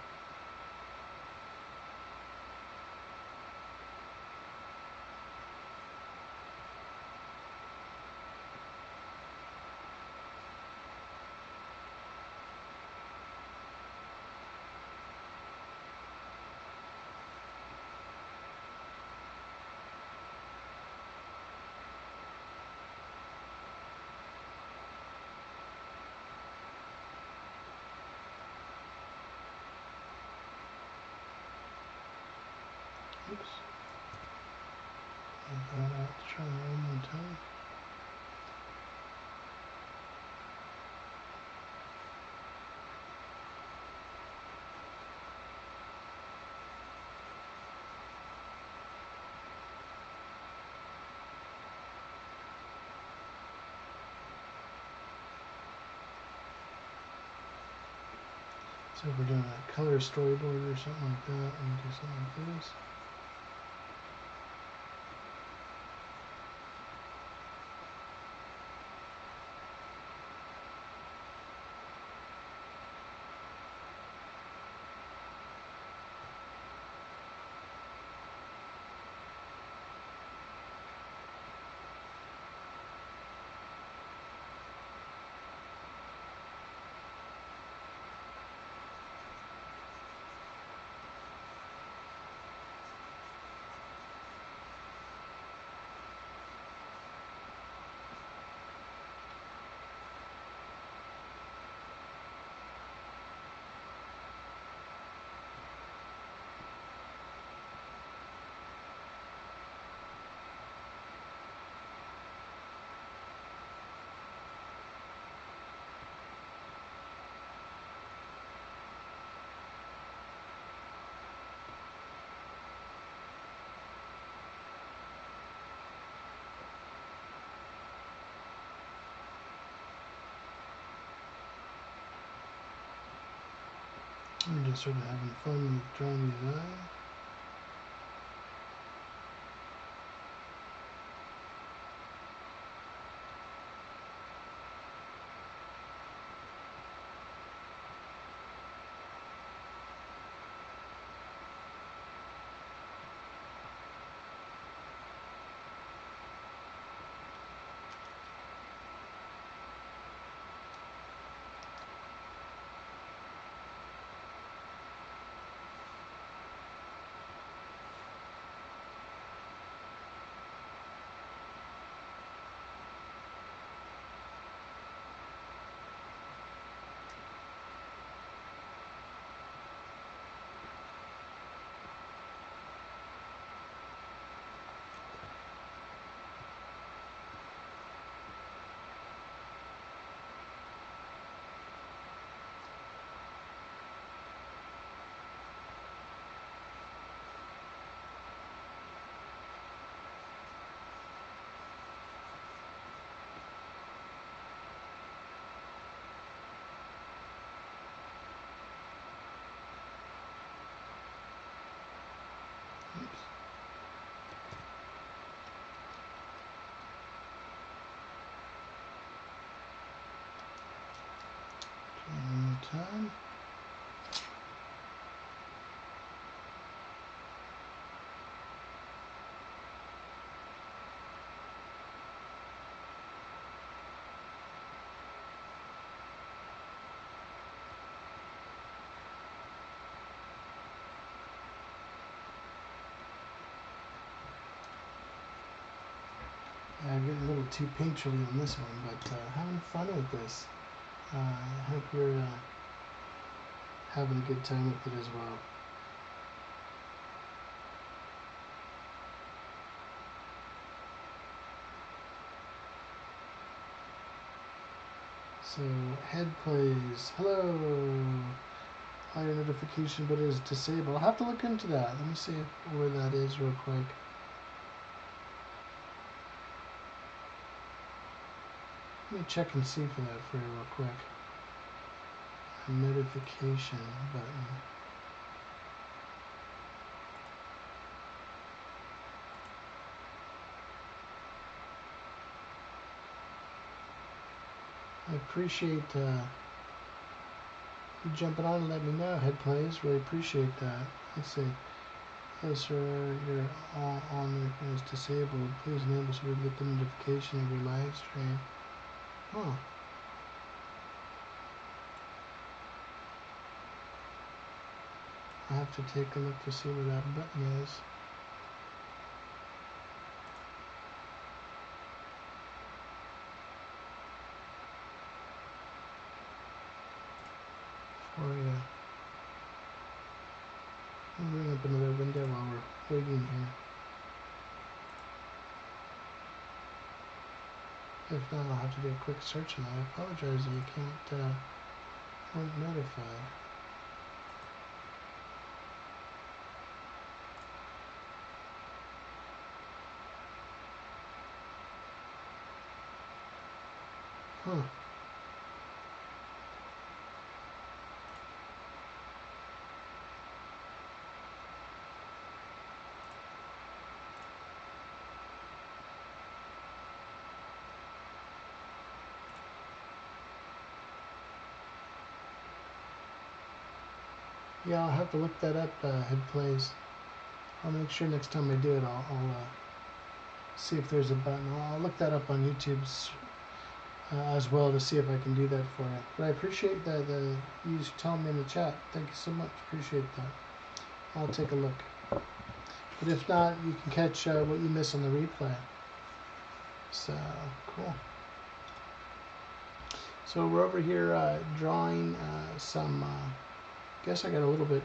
Oops. I'll try that one more time. So if we're doing a color storyboard or something like that, we can do something like this. I'm just sort of having fun with drawing these eyes. Oops. One more time. Yeah, I get a little too painterly on this one, but having fun with this. I hope you're having a good time with it as well. So, head plays. Hello. All your notification, but it is disabled. I'll have to look into that. Let me see where that is real quick. Let me check and see for that for you real quick. A notification button. I appreciate you jumping on and letting me know, Head Plays. Really appreciate that. Let's see. Hello, sir. You're all on the is disabled. Please enable so we get the notification of your live stream. Huh. I have to take a look to see where that button is. For you. I'll bring up another window while we're waiting here. If not, I'll have to do a quick search and I apologize that you can't, weren't notified. Huh. Yeah, I'll have to look that up, Head Plays. I'll make sure next time I do it, I'll see if there's a button. I'll look that up on YouTube's as well to see if I can do that for you. But I appreciate the you telling me in the chat. Thank you so much. Appreciate that. I'll take a look. But if not, you can catch what you miss on the replay. So, cool. So we're over here drawing some, I guess I got a little bit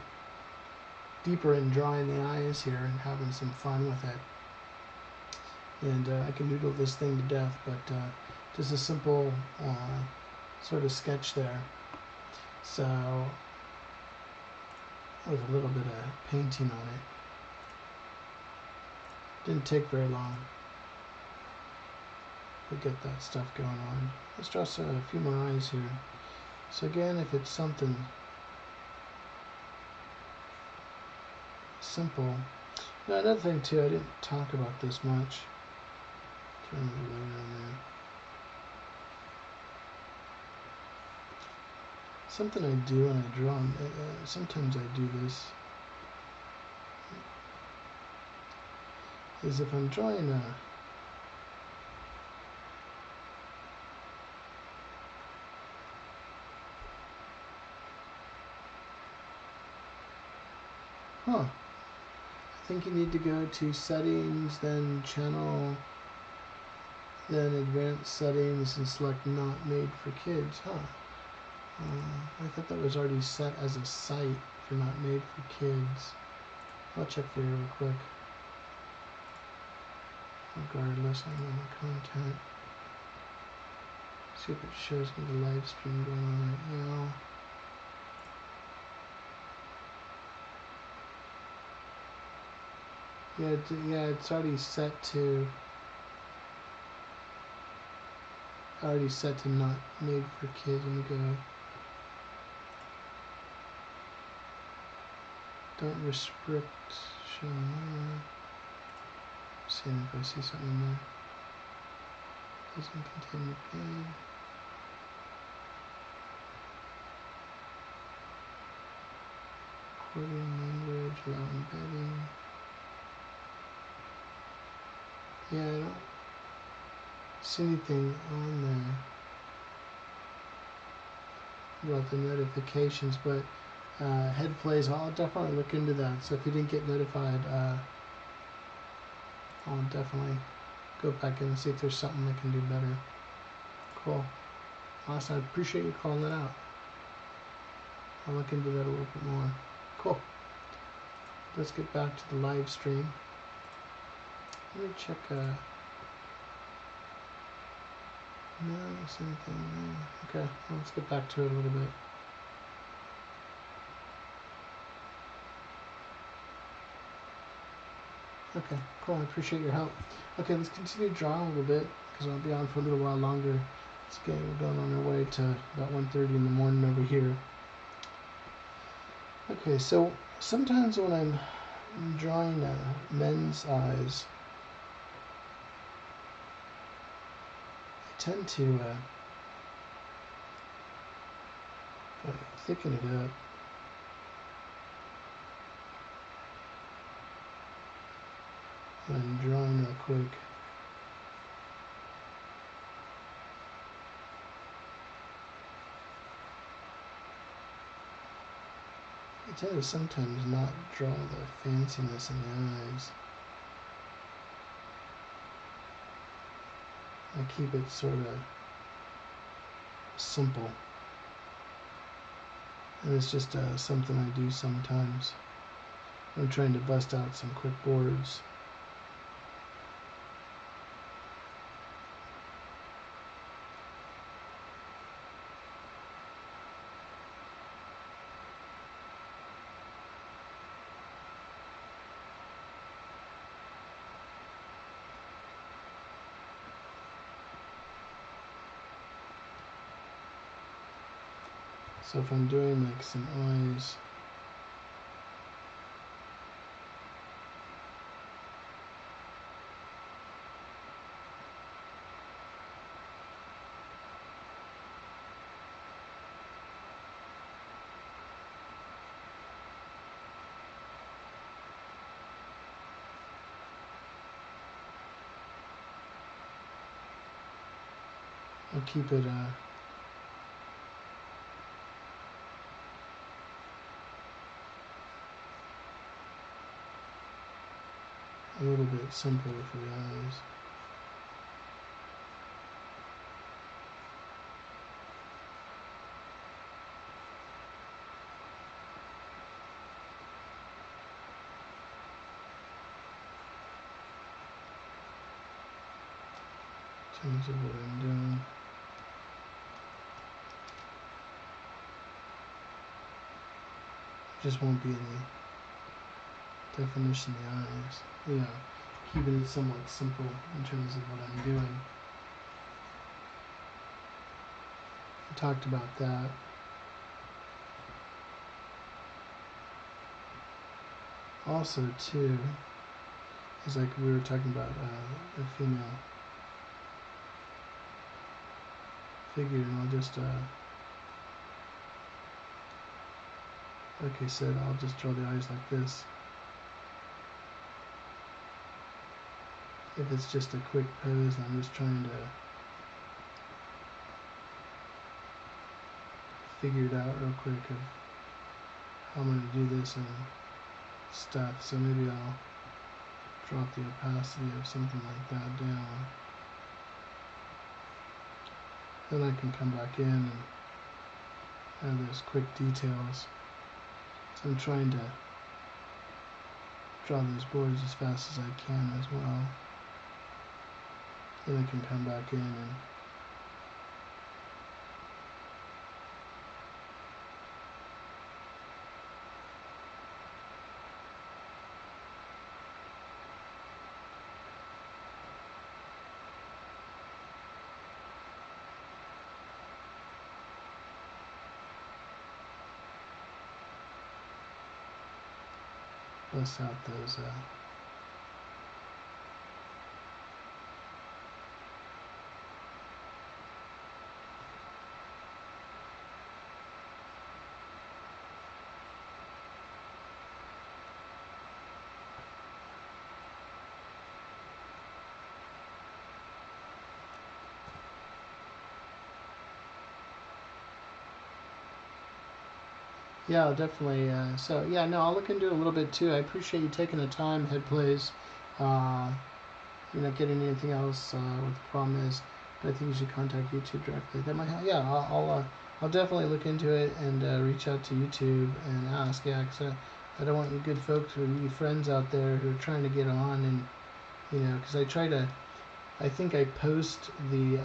deeper in drawing the eyes here and having some fun with it. And I can doodle this thing to death, but just a simple sort of sketch there. So, with a little bit of painting on it. Didn't take very long to get that stuff going on. Let's draw a few more eyes here. So again, if it's something simple. Now another thing too, I didn't talk about this much. Turn the light on there. Something I do when I draw, sometimes I do this, is if I'm drawing a I think you need to go to settings, then channel, then advanced settings, and select not made for kids. I thought that was already set as a site for not made for kids. I'll check there real quick. Regardless, I'm on the content. See if it shows me the live stream going on right now. Yeah, it's already set to not made for kids. Let me go. Don't restrict. Show more. Seeing if I see something in there. Doesn't contain the game. Recording language, allow embedding. Yeah, I don't see anything on there about the notifications, but head plays, I'll definitely look into that. So if you didn't get notified, I'll definitely go back in and see if there's something I can do better. Cool. Awesome. I appreciate you calling that out. I'll look into that a little bit more. Cool. Let's get back to the live stream. Let me check. No, same thing. No. Okay, well, let's get back to it a little bit. Okay, cool. I appreciate your help. Okay, let's continue drawing a little bit because I'll be on for a little while longer. We're going on our way to about 1:30 in the morning over here. Okay, so sometimes when I'm drawing men's eyes, I tend to thicken it up. When I'm drawing real quick. I tend to sometimes not draw the fanciness in the eyes. I keep it sort of simple. And it's just something I do sometimes. I'm trying to bust out some quick boards. So if I'm doing like some eyes, I'll keep it a little bit simpler for the eyes. In terms of what I'm doing. Just won't be any definition in the eyes. You know, keeping it somewhat simple in terms of what I'm doing. We talked about that. also too is like we were talking about the female figure, and I'll just like I said, I'll just draw the eyes like this. If it's just a quick pose, I'm just trying to figure it out real quick of how I'm going to do this and stuff. So maybe I'll drop the opacity of something like that down. Then I can come back in and add those quick details. So I'm trying to draw those boards as fast as I can as well. Then I can come back in and bust out those yeah, definitely. So yeah, no, I'll look into it a little bit too. I appreciate you taking the time, Head Plays. You're not getting anything else. What the problem is, but I think you should contact YouTube directly. That might help. Yeah, I'll definitely look into it and reach out to YouTube and ask. Yeah, because I don't want you good folks or you friends out there who are trying to get on, and because I think I post the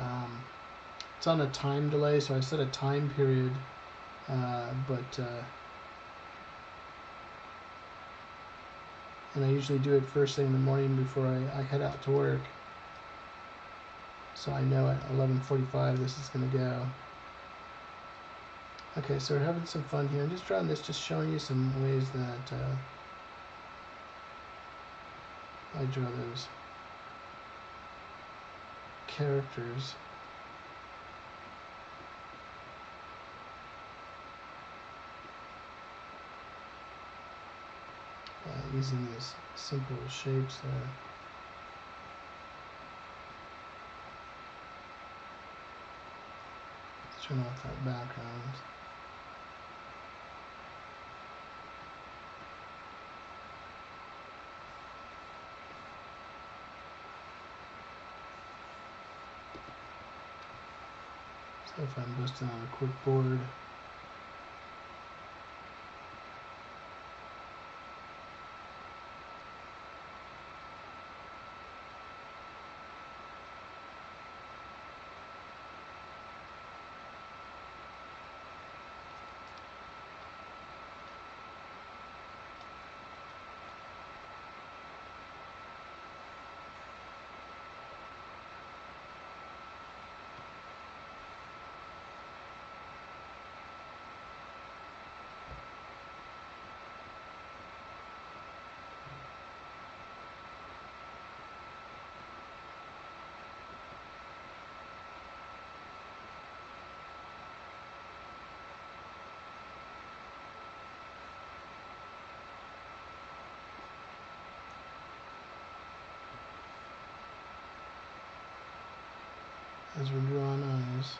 it's on a time delay, so I set a time period. And I usually do it first thing in the morning before I head out to work. So I know at 11:45 this is going to go. Okay, so we're having some fun here. I'm just drawing this, just showing you some ways that I draw those characters. Using these simple shapes there. Let's turn off that background. So if I'm busting on a quick board, as we're drawing eyes.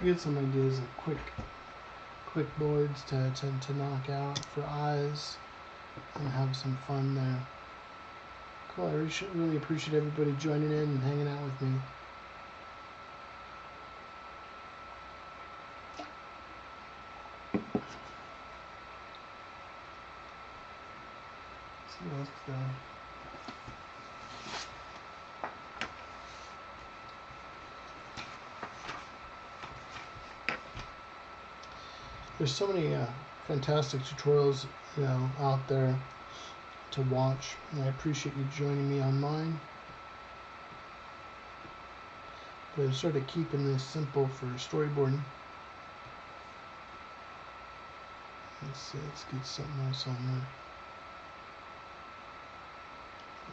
I get some ideas of quick boards to knock out for eyes and have some fun there. Cool, I really appreciate everybody joining in and hanging out with me. Let's see what else today. There's so many fantastic tutorials, out there to watch, and I appreciate you joining me on mine. But I'm sort of keeping this simple for storyboarding. Let's get something else on there.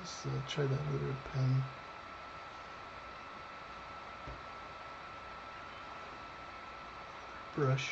Let's try that other pen. Brush.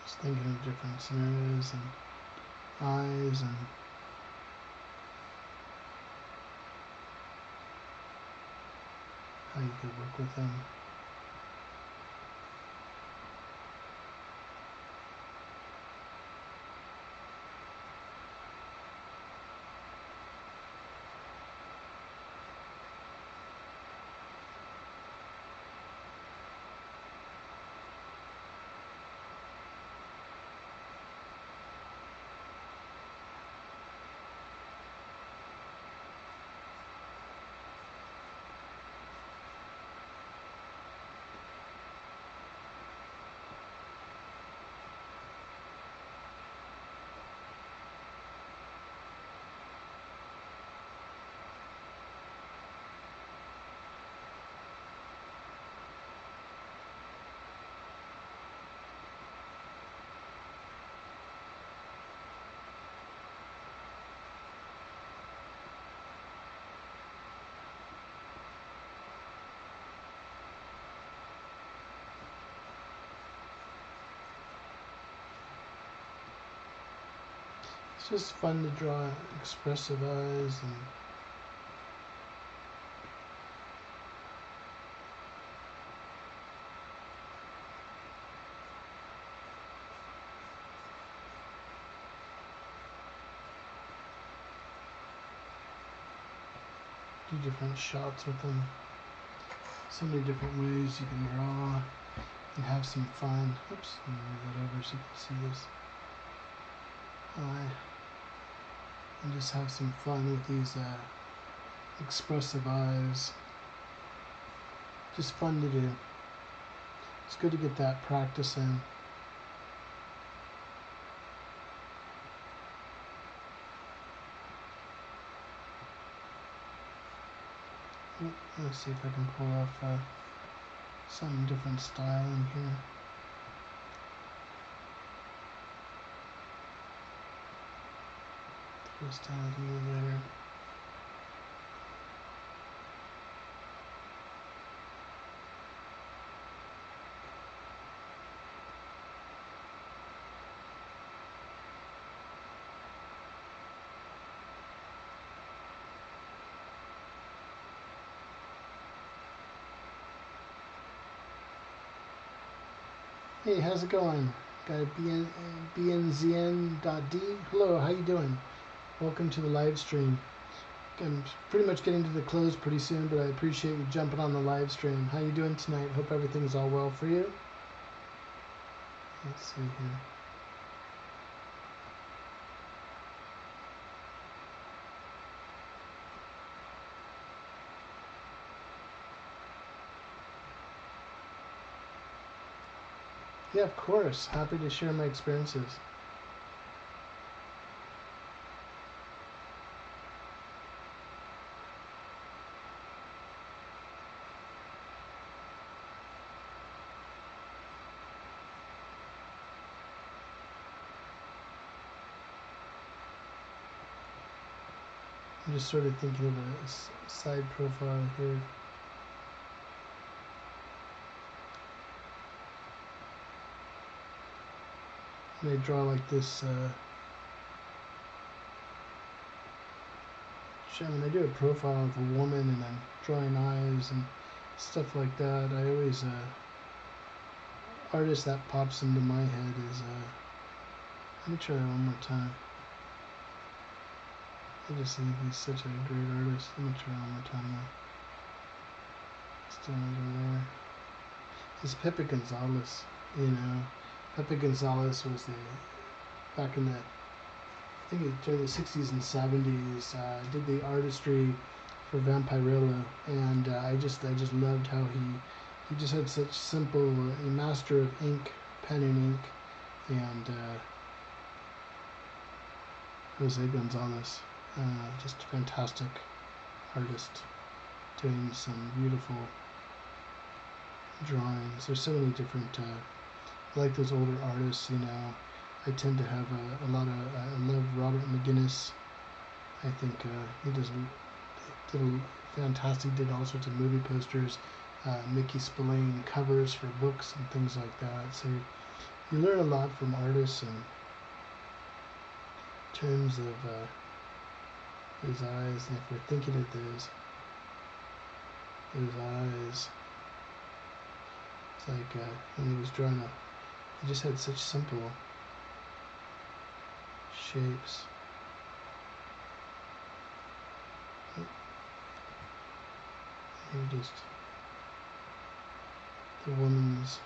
Just thinking of different scenarios and eyes and how you could work with them. It's just fun to draw expressive eyes and do different shots with them. So many different ways you can draw and have some fun. Oops, let me move that over so you can see this. And just have some fun with these expressive eyes. Just fun to do. It's good to get that practice in. Let's see if I can pull off some different style in here. This time a little later. Hey, how's it going? Got bnzn.d. Hello, how you doing? Welcome to the live stream. I'm pretty much getting to the close pretty soon, but I appreciate you jumping on the live stream. How you doing tonight? Hope everything's all well for you. Let's see here. Yeah, of course. Happy to share my experiences. I'm just sort of thinking of a side profile here. And I draw like this. When I do a profile of a woman and I'm drawing eyes and stuff like that, I always artist that pops into my head is let me try that one more time. I just think he's such a great artist. Let me try one more time now. Still over there. It's Pepe Gonzalez, you know. Pepe Gonzalez was back in the, I think it was during the 60s and 70s, did the artistry for Vampirella, and I just loved how he just had such simple, a master of ink, pen and ink, and Jose Gonzalez. Just a fantastic artist doing some beautiful drawings. There's so many different, I like those older artists, you know. I tend to have a lot of, I love Robert McGuinness. I think he did fantastic, did all sorts of movie posters, Mickey Spillane covers for books and things like that. So you learn a lot from artists in terms of his eyes, and if we're thinking of those eyes, it's like when he was drawing he just had such simple shapes. Here just the woman's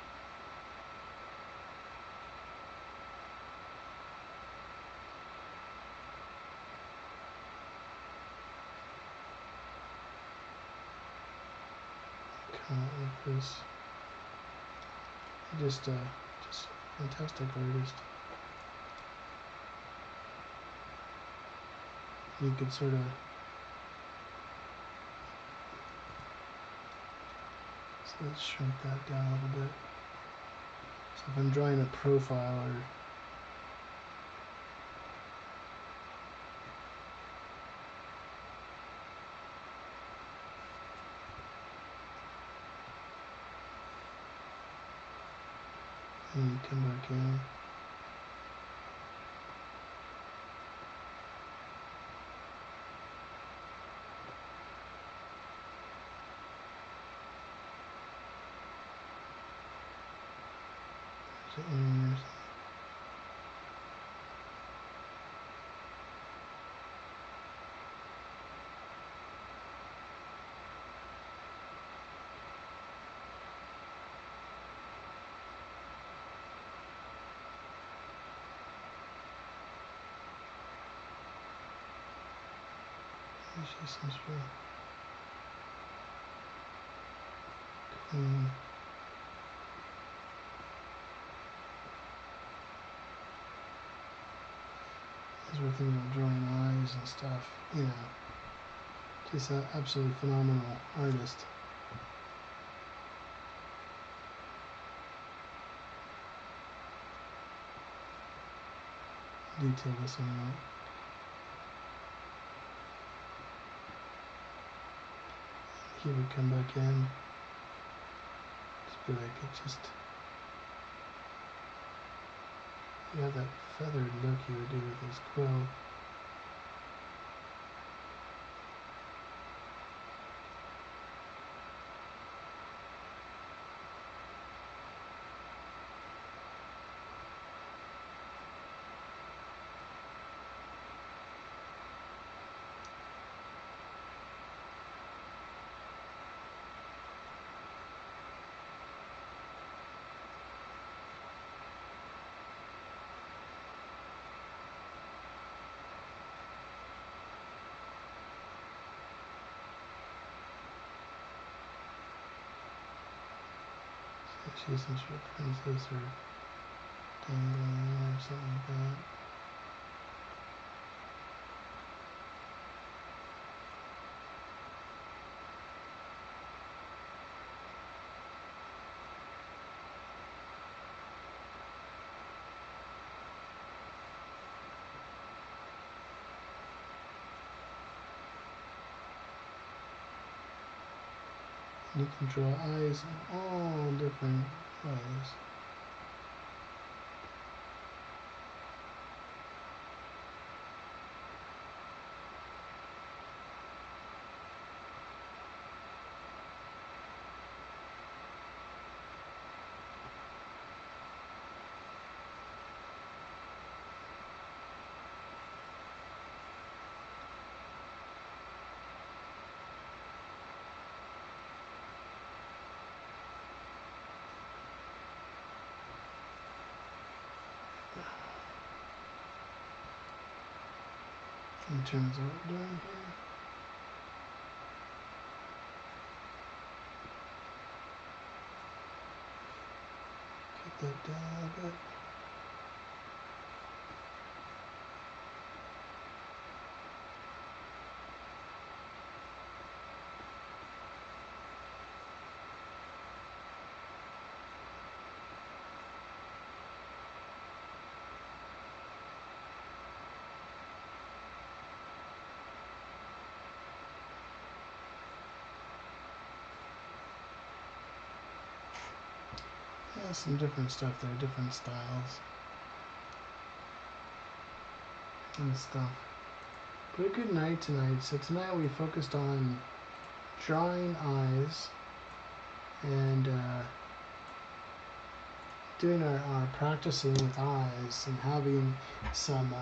kind of like this. Just fantastic artist. You could sort of, so let's shrink that down a little bit. So if I'm drawing a profile or and you come back in. Ears. There's just some sort of queen. As we're thinking of drawing eyes and stuff, you know, just an absolutely phenomenal artist. Detail this one out. He would come back in. Just be like, it just, you have that feathered look you would do with his quill. see some sort of princess or dangling or something like that. You can draw eyes in all different ways. In terms of what we're doing here. Cut that down a little bit. Yeah, some different stuff there, different styles and stuff. But a good night tonight. So tonight we focused on drawing eyes and doing our practicing with eyes and having some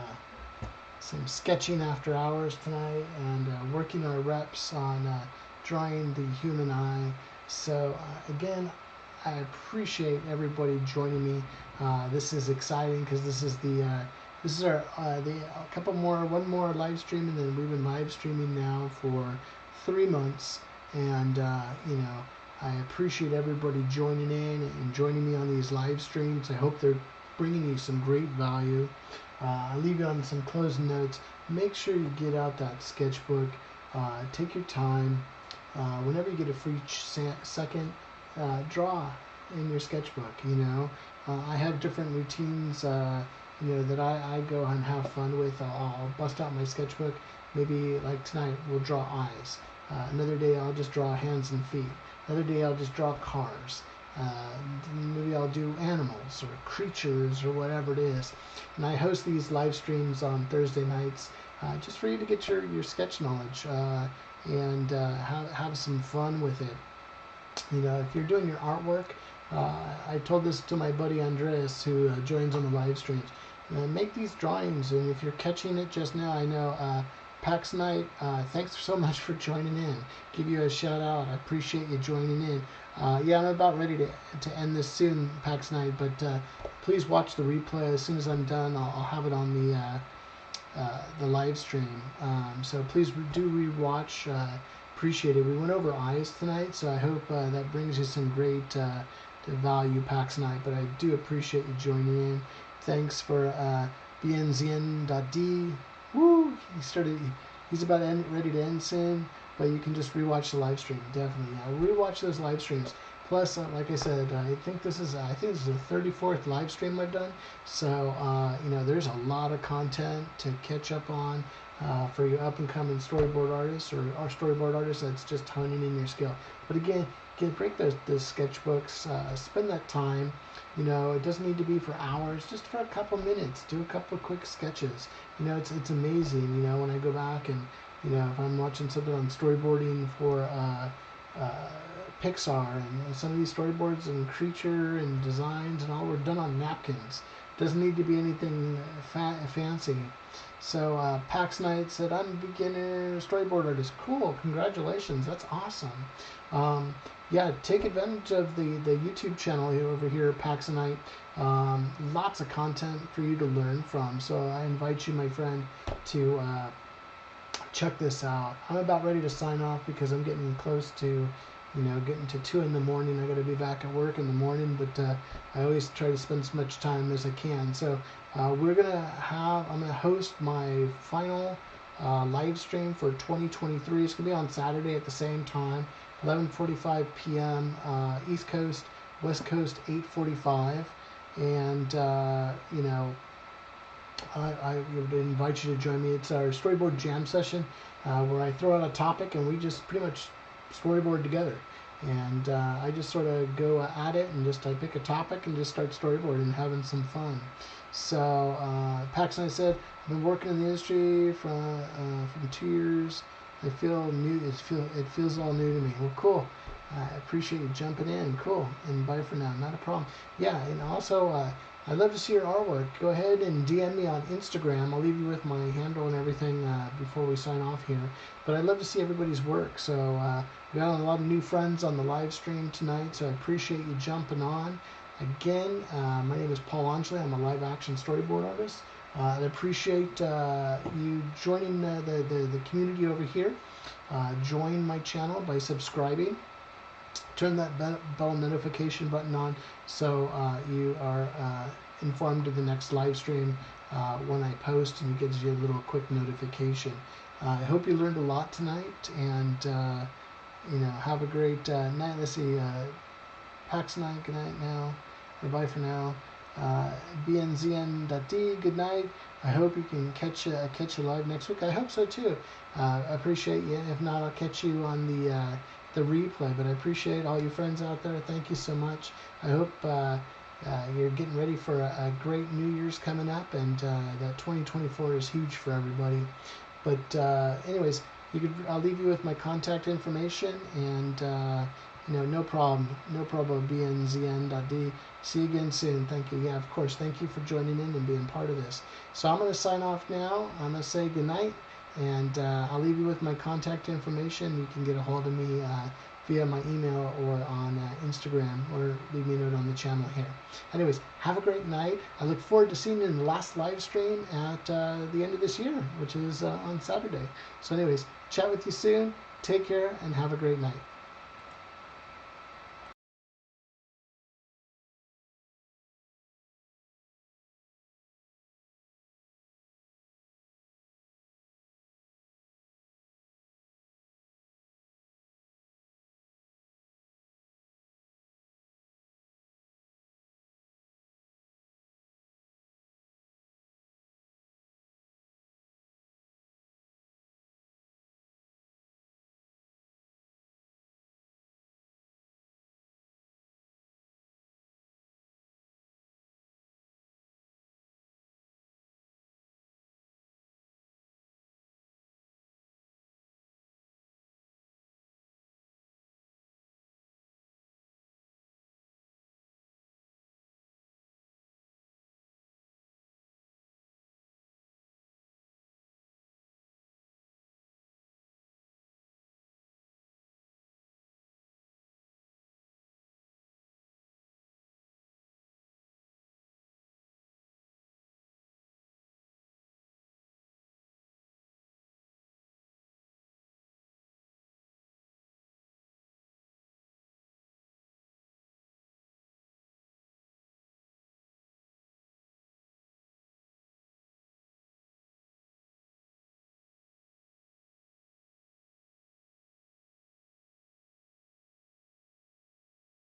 sketching after hours tonight and working our reps on drawing the human eye. So again, I appreciate everybody joining me. This is exciting because this is our one more live stream, and then we've been live streaming now for 3 months, and you know, I appreciate everybody joining in and joining me on these live streams. I hope they're bringing you some great value. I'll leave you on some closing notes. Make sure you get out that sketchbook. Take your time. Whenever you get a free second, draw in your sketchbook. You know, I have different routines. You know, that I go and have fun with. I'll bust out my sketchbook. Maybe like tonight, we'll draw eyes. Another day, I'll just draw hands and feet. Another day, I'll just draw cars. Maybe I'll do animals or creatures or whatever it is. And I host these live streams on Thursday nights just for you to get your sketch knowledge and have some fun with it. You know, if you're doing your artwork, I told this to my buddy Andreas, who joins on the live streams. Make these drawings, and if you're catching it just now, I know Pax Knight, thanks so much for joining in. Give you a shout out. I appreciate you joining in. Yeah, I'm about ready to end this soon, Pax Knight, but please watch the replay. As soon as I'm done, I'll have it on the live stream. So please do rewatch. Appreciate it. We went over eyes tonight, so I hope that brings you some great value, Pax Knight. But I do appreciate you joining in. Thanks for bnzn.d. Woo! He's about ready to end soon, but you can just rewatch the live stream. Definitely, rewatch those live streams. Plus, like I said, I think this is the 34th live stream I've done. So you know, there's a lot of content to catch up on for you up and coming storyboard artists or our storyboard artists that's just honing in your skill. But again, break those sketchbooks. Spend that time. You know, it doesn't need to be for hours, just for a couple minutes. Do a couple quick sketches. You know, it's amazing. You know, when I go back and, you know, if I'm watching something on storyboarding for Pixar, and some of these storyboards and creature and designs and all were done on napkins. Doesn't need to be anything fancy. So Pax Knight said, I'm a beginner storyboard artist. Cool, congratulations, that's awesome. Yeah, take advantage of the YouTube channel over here, Pax Knight. Lots of content for you to learn from. So I invite you, my friend, to check this out. I'm about ready to sign off because I'm getting close to, you know, getting to 2 in the morning. I got to be back at work in the morning, but I always try to spend as much time as I can. So I'm gonna host my final live stream for 2023. It's gonna be on Saturday at the same time, 11:45 p.m. East Coast, West Coast 8:45, and you know, I would invite you to join me. It's our storyboard jam session where I throw out a topic and we just pretty much storyboard together. And I just sort of go at it and just I pick a topic and just start storyboarding, having some fun. So Paxton, I said, I've been working in the industry from 2 years. I feel new. It feels all new to me. Well, cool. I appreciate you jumping in. Cool. And bye for now. Not a problem. Yeah, and also I'd love to see your artwork. Go ahead and DM me on Instagram. I'll leave you with my handle and everything before we sign off here. But I'd love to see everybody's work. So we got a lot of new friends on the live stream tonight, so I appreciate you jumping on. Again, my name is Paul Angeli. I'm a live action storyboard artist. I appreciate you joining the community over here. Join my channel by subscribing. Turn that bell notification button on so you are informed of the next live stream when I post, and it gives you a little quick notification. I hope you learned a lot tonight, and you know, have a great night. Let's see, Pax night, good night now, or bye for now. BNZN.D, good night. I hope you can catch you live next week. I hope so too. I appreciate you. If not, I'll catch you on the replay. But I appreciate all you friends out there. Thank you so much. I hope you're getting ready for a great New Year's coming up, and that 2024 is huge for everybody. But anyways, I'll leave you with my contact information, and you know, no problem, BNZN.D. See you again soon. Thank you. Yeah, of course. Thank you for joining in and being part of this. So I'm going to sign off now. I'm going to say goodnight, and I'll leave you with my contact information. You can get a hold of me via my email or on Instagram, or leave me a note on the channel here. Anyways, have a great night. I look forward to seeing you in the last live stream at the end of this year, which is on Saturday. So anyways, chat with you soon. Take care and have a great night.